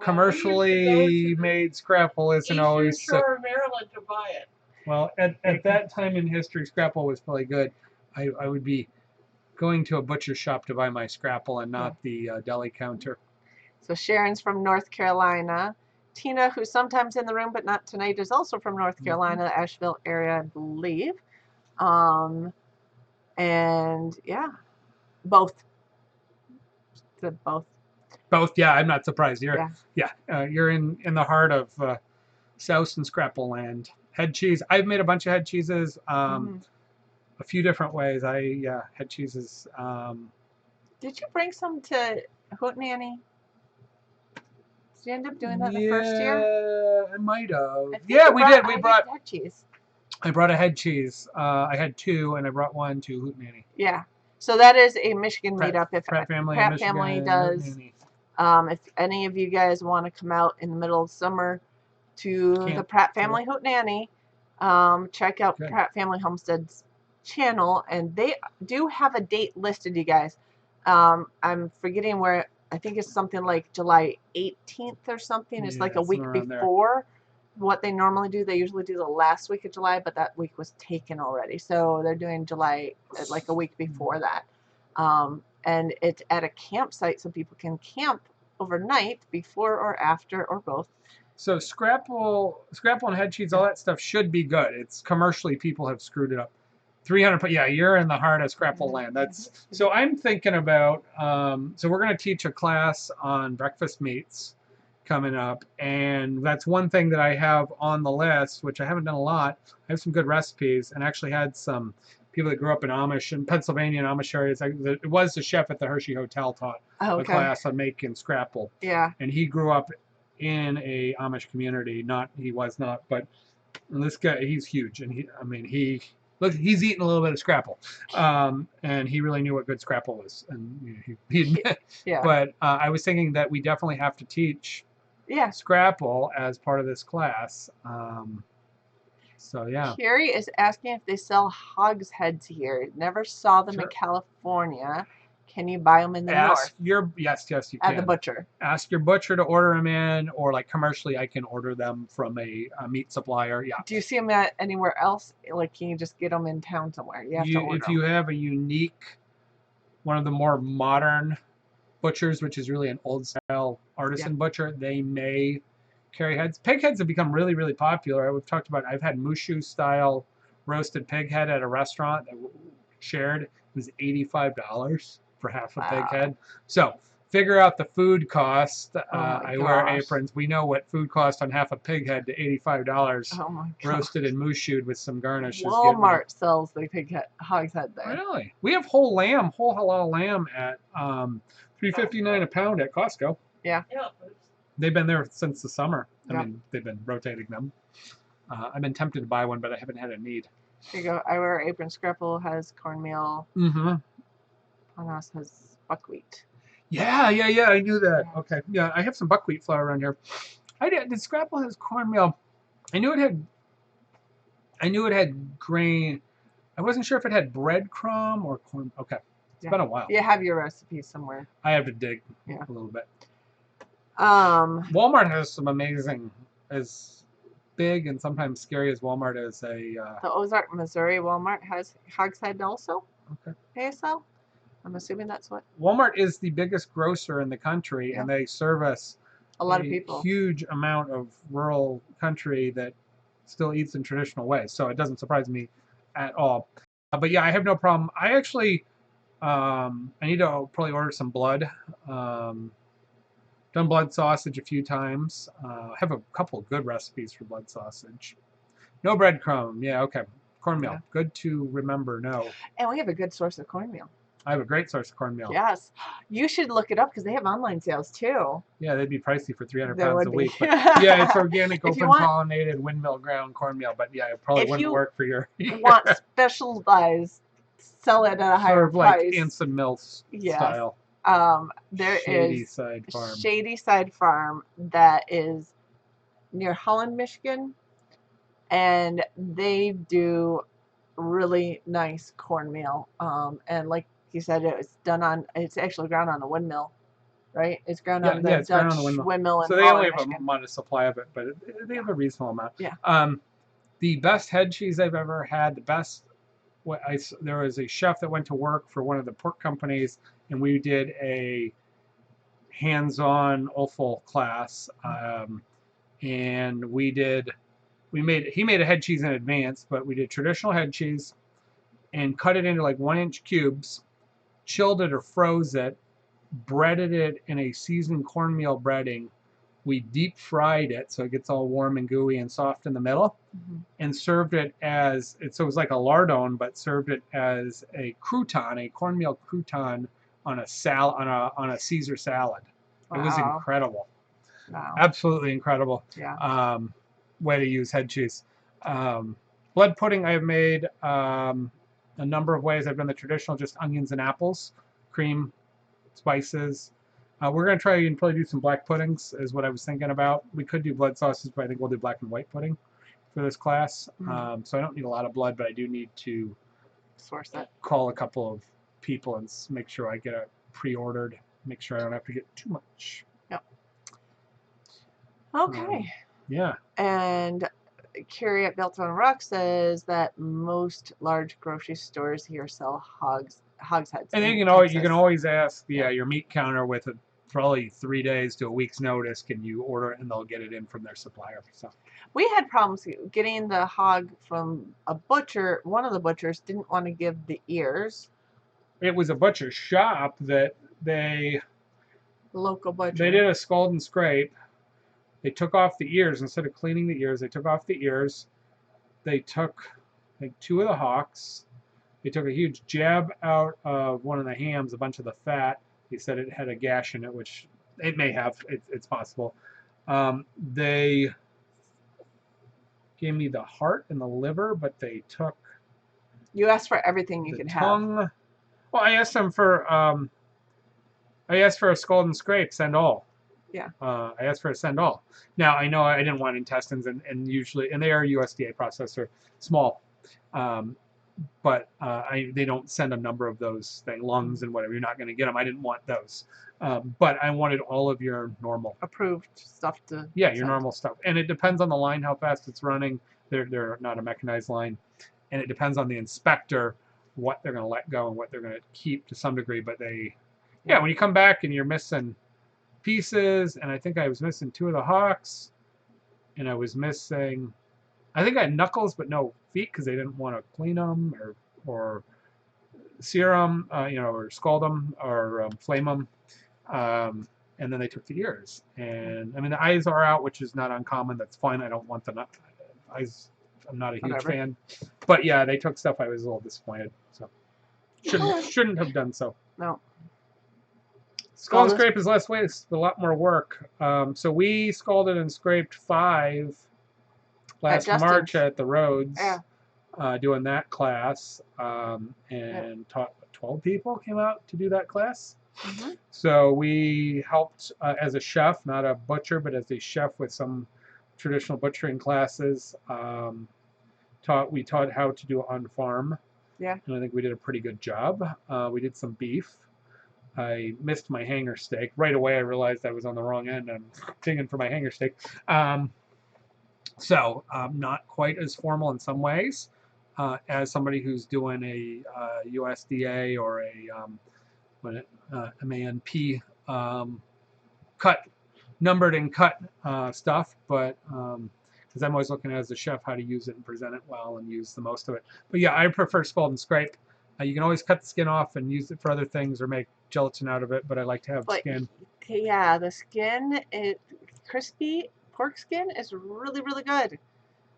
commercially made scrapple isn't always. Shore, Maryland to buy it. Well, at that time in history, scrapple was probably good. I would be going to a butcher shop to buy my scrapple and not the deli counter. So Sharon's from North Carolina. Tina, who's sometimes in the room but not tonight, is also from North Carolina, the Asheville area, I believe. And yeah, both. Said both. Both, yeah. I'm not surprised. You're in the heart of souse and scrapple land. Head cheese. I've made a bunch of head cheeses. A few different ways. Head cheeses. Did you bring some to Hootenanny? Did you end up doing that the first year? Yeah, I might have. Yeah, we did. We brought head cheese. I brought a head cheese. I had 2, and I brought 1 to Hootenanny. Yeah. So that is a Michigan meetup. If Pratt family does. If any of you guys want to come out in the middle of summer to the Pratt family Hootenanny, check out Pratt Family Homestead's channel, and they do have a date listed, you guys. I'm forgetting where. I think it's something like July 18th or something. It's like a week before what they normally do. They usually do the last week of July, but that week was taken already. So they're doing July like a week before that. And it's at a campsite, so people can camp overnight before or after or both. So scrapple and head cheese, all that stuff should be good. It's commercially, people have screwed it up. 300, yeah, you're in the heart of scrapple land. That's so I'm thinking about. So we're going to teach a class on breakfast meats coming up, and that's one thing that I have on the list, which I haven't done a lot. I have some good recipes, and actually had some people that grew up in Amish and Pennsylvania and Amish areas. It was the chef at the Hershey Hotel taught a class on making scrapple. Yeah. And he grew up in a Amish community. He was not, but this guy, he's huge, and look, he's eating a little bit of scrapple, and he really knew what good scrapple was. And yeah. But I was thinking that we definitely have to teach scrapple as part of this class. So yeah. Carrie is asking if they sell hogs heads here. Never saw them in California. Can you buy them in the north? Yes, you can. At the butcher. Ask your butcher to order them in, or like commercially, I can order them from a meat supplier. Yeah. Do you see them at anywhere else? Like, can you just get them in town somewhere? You have to order if you have a unique, one of the more modern butchers, which is really an old style artisan butcher, they may carry heads. Pig heads have become really, really popular. We've talked about, I've had mushu style roasted pig head at a restaurant that shared. It was $85 for half a pig head. So figure out the food cost. I wear aprons. We know what food cost on half a pig head to $85. Oh my roasted and mushued with some garnish. Walmart sells the hog's head there. Really? We have whole halal lamb at $3.59 a pound at Costco. Yeah. They've been there since the summer. I mean, they've been rotating them. I've been tempted to buy one, but I haven't had a need. Here you go. I wear apron. Scrapple has cornmeal. Mm-hmm. Panos has buckwheat. Yeah. I knew that. Okay. Yeah, I have some buckwheat flour around here. The Scrapple has cornmeal. I knew it had grain. I wasn't sure if it had breadcrumb or corn. Okay. It's been a while. You have your recipe somewhere. I have to dig a little bit. Walmart has some amazing, as big and sometimes scary as Walmart is the Ozark, Missouri Walmart has hog's head also. Okay. ASL. I'm assuming that's what. Walmart is the biggest grocer in the country, and they service a lot of people. Huge amount of rural country that still eats in traditional ways. So it doesn't surprise me at all. But yeah, I have no problem. I actually, I need to probably order some blood. Done blood sausage a few times. Have a couple of good recipes for blood sausage. No breadcrumb. Yeah, okay. Cornmeal. Yeah. Good to remember. No. And we have a good source of cornmeal. I have a great source of cornmeal. Yes. You should look it up because they have online sales too. Yeah, they'd be pricey for 300 pounds a week. But yeah, it's organic, open pollinated, windmill ground cornmeal. But yeah, it probably wouldn't work for your. Want specialized, sell it at a higher price. Like Anson Mills style. There is Shady Side Farm that is near Holland, Michigan, and they do really nice cornmeal. And like you said, it's actually ground on a windmill, right? It's ground on the Dutch windmill. So they only have a modest supply of it, but they have a reasonable amount. Yeah. The best head cheese I've ever had, there was a chef that went to work for one of the pork companies, and we did a hands-on offal class, and he made a head cheese in advance, but we did traditional head cheese and cut it into like 1-inch cubes, chilled it or froze it, breaded it in a seasoned cornmeal breading. We deep fried it so it gets all warm and gooey and soft in the middle, and served it so it was like a lardon, but served it as a crouton, a cornmeal crouton on a Caesar salad. Wow. It was incredible. Wow. Absolutely incredible. Yeah. Way to use head cheese. Blood pudding I have made a number of ways. I've done the traditional, just onions and apples, cream, spices. We're going to try and probably do some black puddings is what I was thinking about. We could do blood sausage, but I think we'll do black and white pudding for this class. So I don't need a lot of blood, but I do need to source it. Call a couple of people and make sure I get it pre-ordered. Make sure I don't have to get too much. Yep. Okay. Yeah. And Carrie at Built on Rock says that most large grocery stores here sell hogs heads. And you can always ask your meat counter with probably 3 days to a week's notice. Can you order it, and they'll get it in from their supplier. So we had problems getting the hog from a butcher. One of the butchers didn't want to give the ears. It was a butcher shop that local butcher. They did a scald and scrape. They took off the ears instead of cleaning the ears. They took off the ears. They took like 2 of the hocks. They took a huge jab out of one of the hams, a bunch of the fat. He said it had a gash in it, which it may have. It's possible. They gave me the heart and the liver, but they took. You asked for everything you could tongue. have. Well, I asked them for. I asked for a scald and scrape, send all. Yeah. I asked for a send all. Now I know I didn't want intestines, and usually, and they are USDA processor, small, but they don't send a number of those things, lungs and whatever. You're not going to get them. I didn't want those, but I wanted all of your normal approved stuff to. Yeah, your normal stuff, and it depends on the line how fast it's running. They're not a mechanized line, and it depends on the inspector what they're going to let go and what they're going to keep to some degree. But yeah, when you come back and you're missing pieces, and I think I was missing 2 of the hocks, and I was missing, I think I had knuckles but no feet because they didn't want to clean them or sear them, or scald them or flame them. And then they took the ears, and I mean the eyes are out, which is not uncommon. That's fine. I don't want the eyes. I'm not a huge fan, but yeah, they took stuff. I was a little disappointed. So shouldn't have done so. No. Scald and scrape is less waste, a lot more work. So we scalded and scraped 5 last March at the Roads, doing that class, and taught 12 people came out to do that class. Mm-hmm. So we helped as a chef, not a butcher, but as a chef with some traditional butchering classes. We taught how to do it on farm. Yeah. And I think we did a pretty good job. We did some beef. I missed my hanger steak. Right away I realized I was on the wrong end. I'm digging for my hanger steak. So not quite as formal in some ways as somebody who's doing a USDA or a MANP numbered and cut stuff, but because I'm always looking at as a chef how to use it and present it well and use the most of it. But yeah, I prefer scald and scrape. You can always cut the skin off and use it for other things or make gelatin out of it, but I like to have skin. Yeah, the skin, crispy pork skin is really, really good.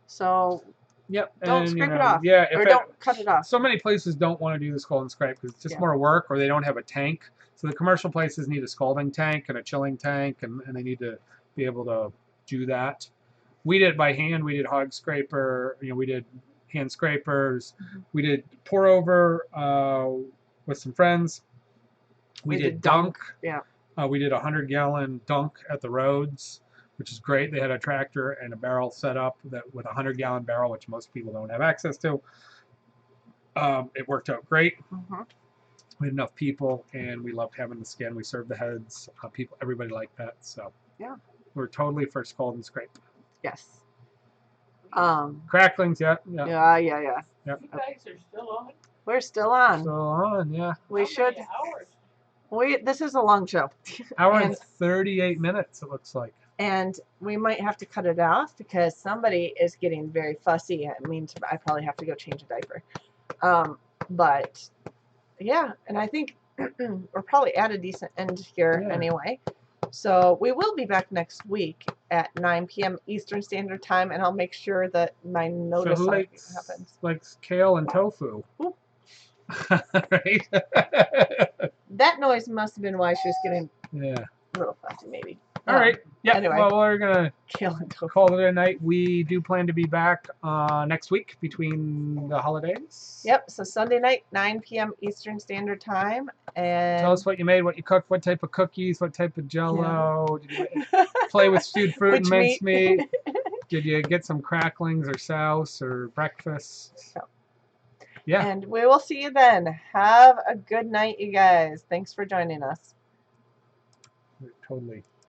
So yep, don't scrape it off. Yeah, or don't cut it off. So many places don't want to do the scald and scrape because it's just more work, or they don't have a tank. So the commercial places need a scalding tank and a chilling tank, and they need to be able to do that. We did it by hand. We did hog scraper. We did hand scrapers. Mm-hmm. We did pour over with some friends. We did dunk. Yeah. We did a 100-gallon dunk at the Roads, which is great. They had a tractor and a barrel set up with a 100-gallon barrel, which most people don't have access to. It worked out great. Mm-hmm. We had enough people, and we loved having the skin. We served the heads. Everybody liked that. So yeah, we're totally for scald and scrape. Yes. Cracklings, yeah. You guys are still on? We're still on. Still on, yeah. We should. This is a long show. Hour and 38 minutes, it looks like. And we might have to cut it off because somebody is getting very fussy. I probably have to go change a diaper. But yeah, and I think we're probably at a decent end here anyway. So we will be back next week at 9 p.m. Eastern Standard Time, and I'll make sure that my notice happens. Likes kale and tofu. Right? That noise must have been why she was getting a little fussy, maybe. All right. Yeah. Anyway, well, we're gonna call it a night. We do plan to be back next week between the holidays. Yep. So Sunday night, 9 p.m. Eastern Standard Time, and tell us what you made, what you cooked, what type of cookies, what type of Jell-O. Did you play with stewed fruit and minced meat? Did you get some cracklings or souse or breakfast? Yeah. And we will see you then. Have a good night, you guys. Thanks for joining us. Totally.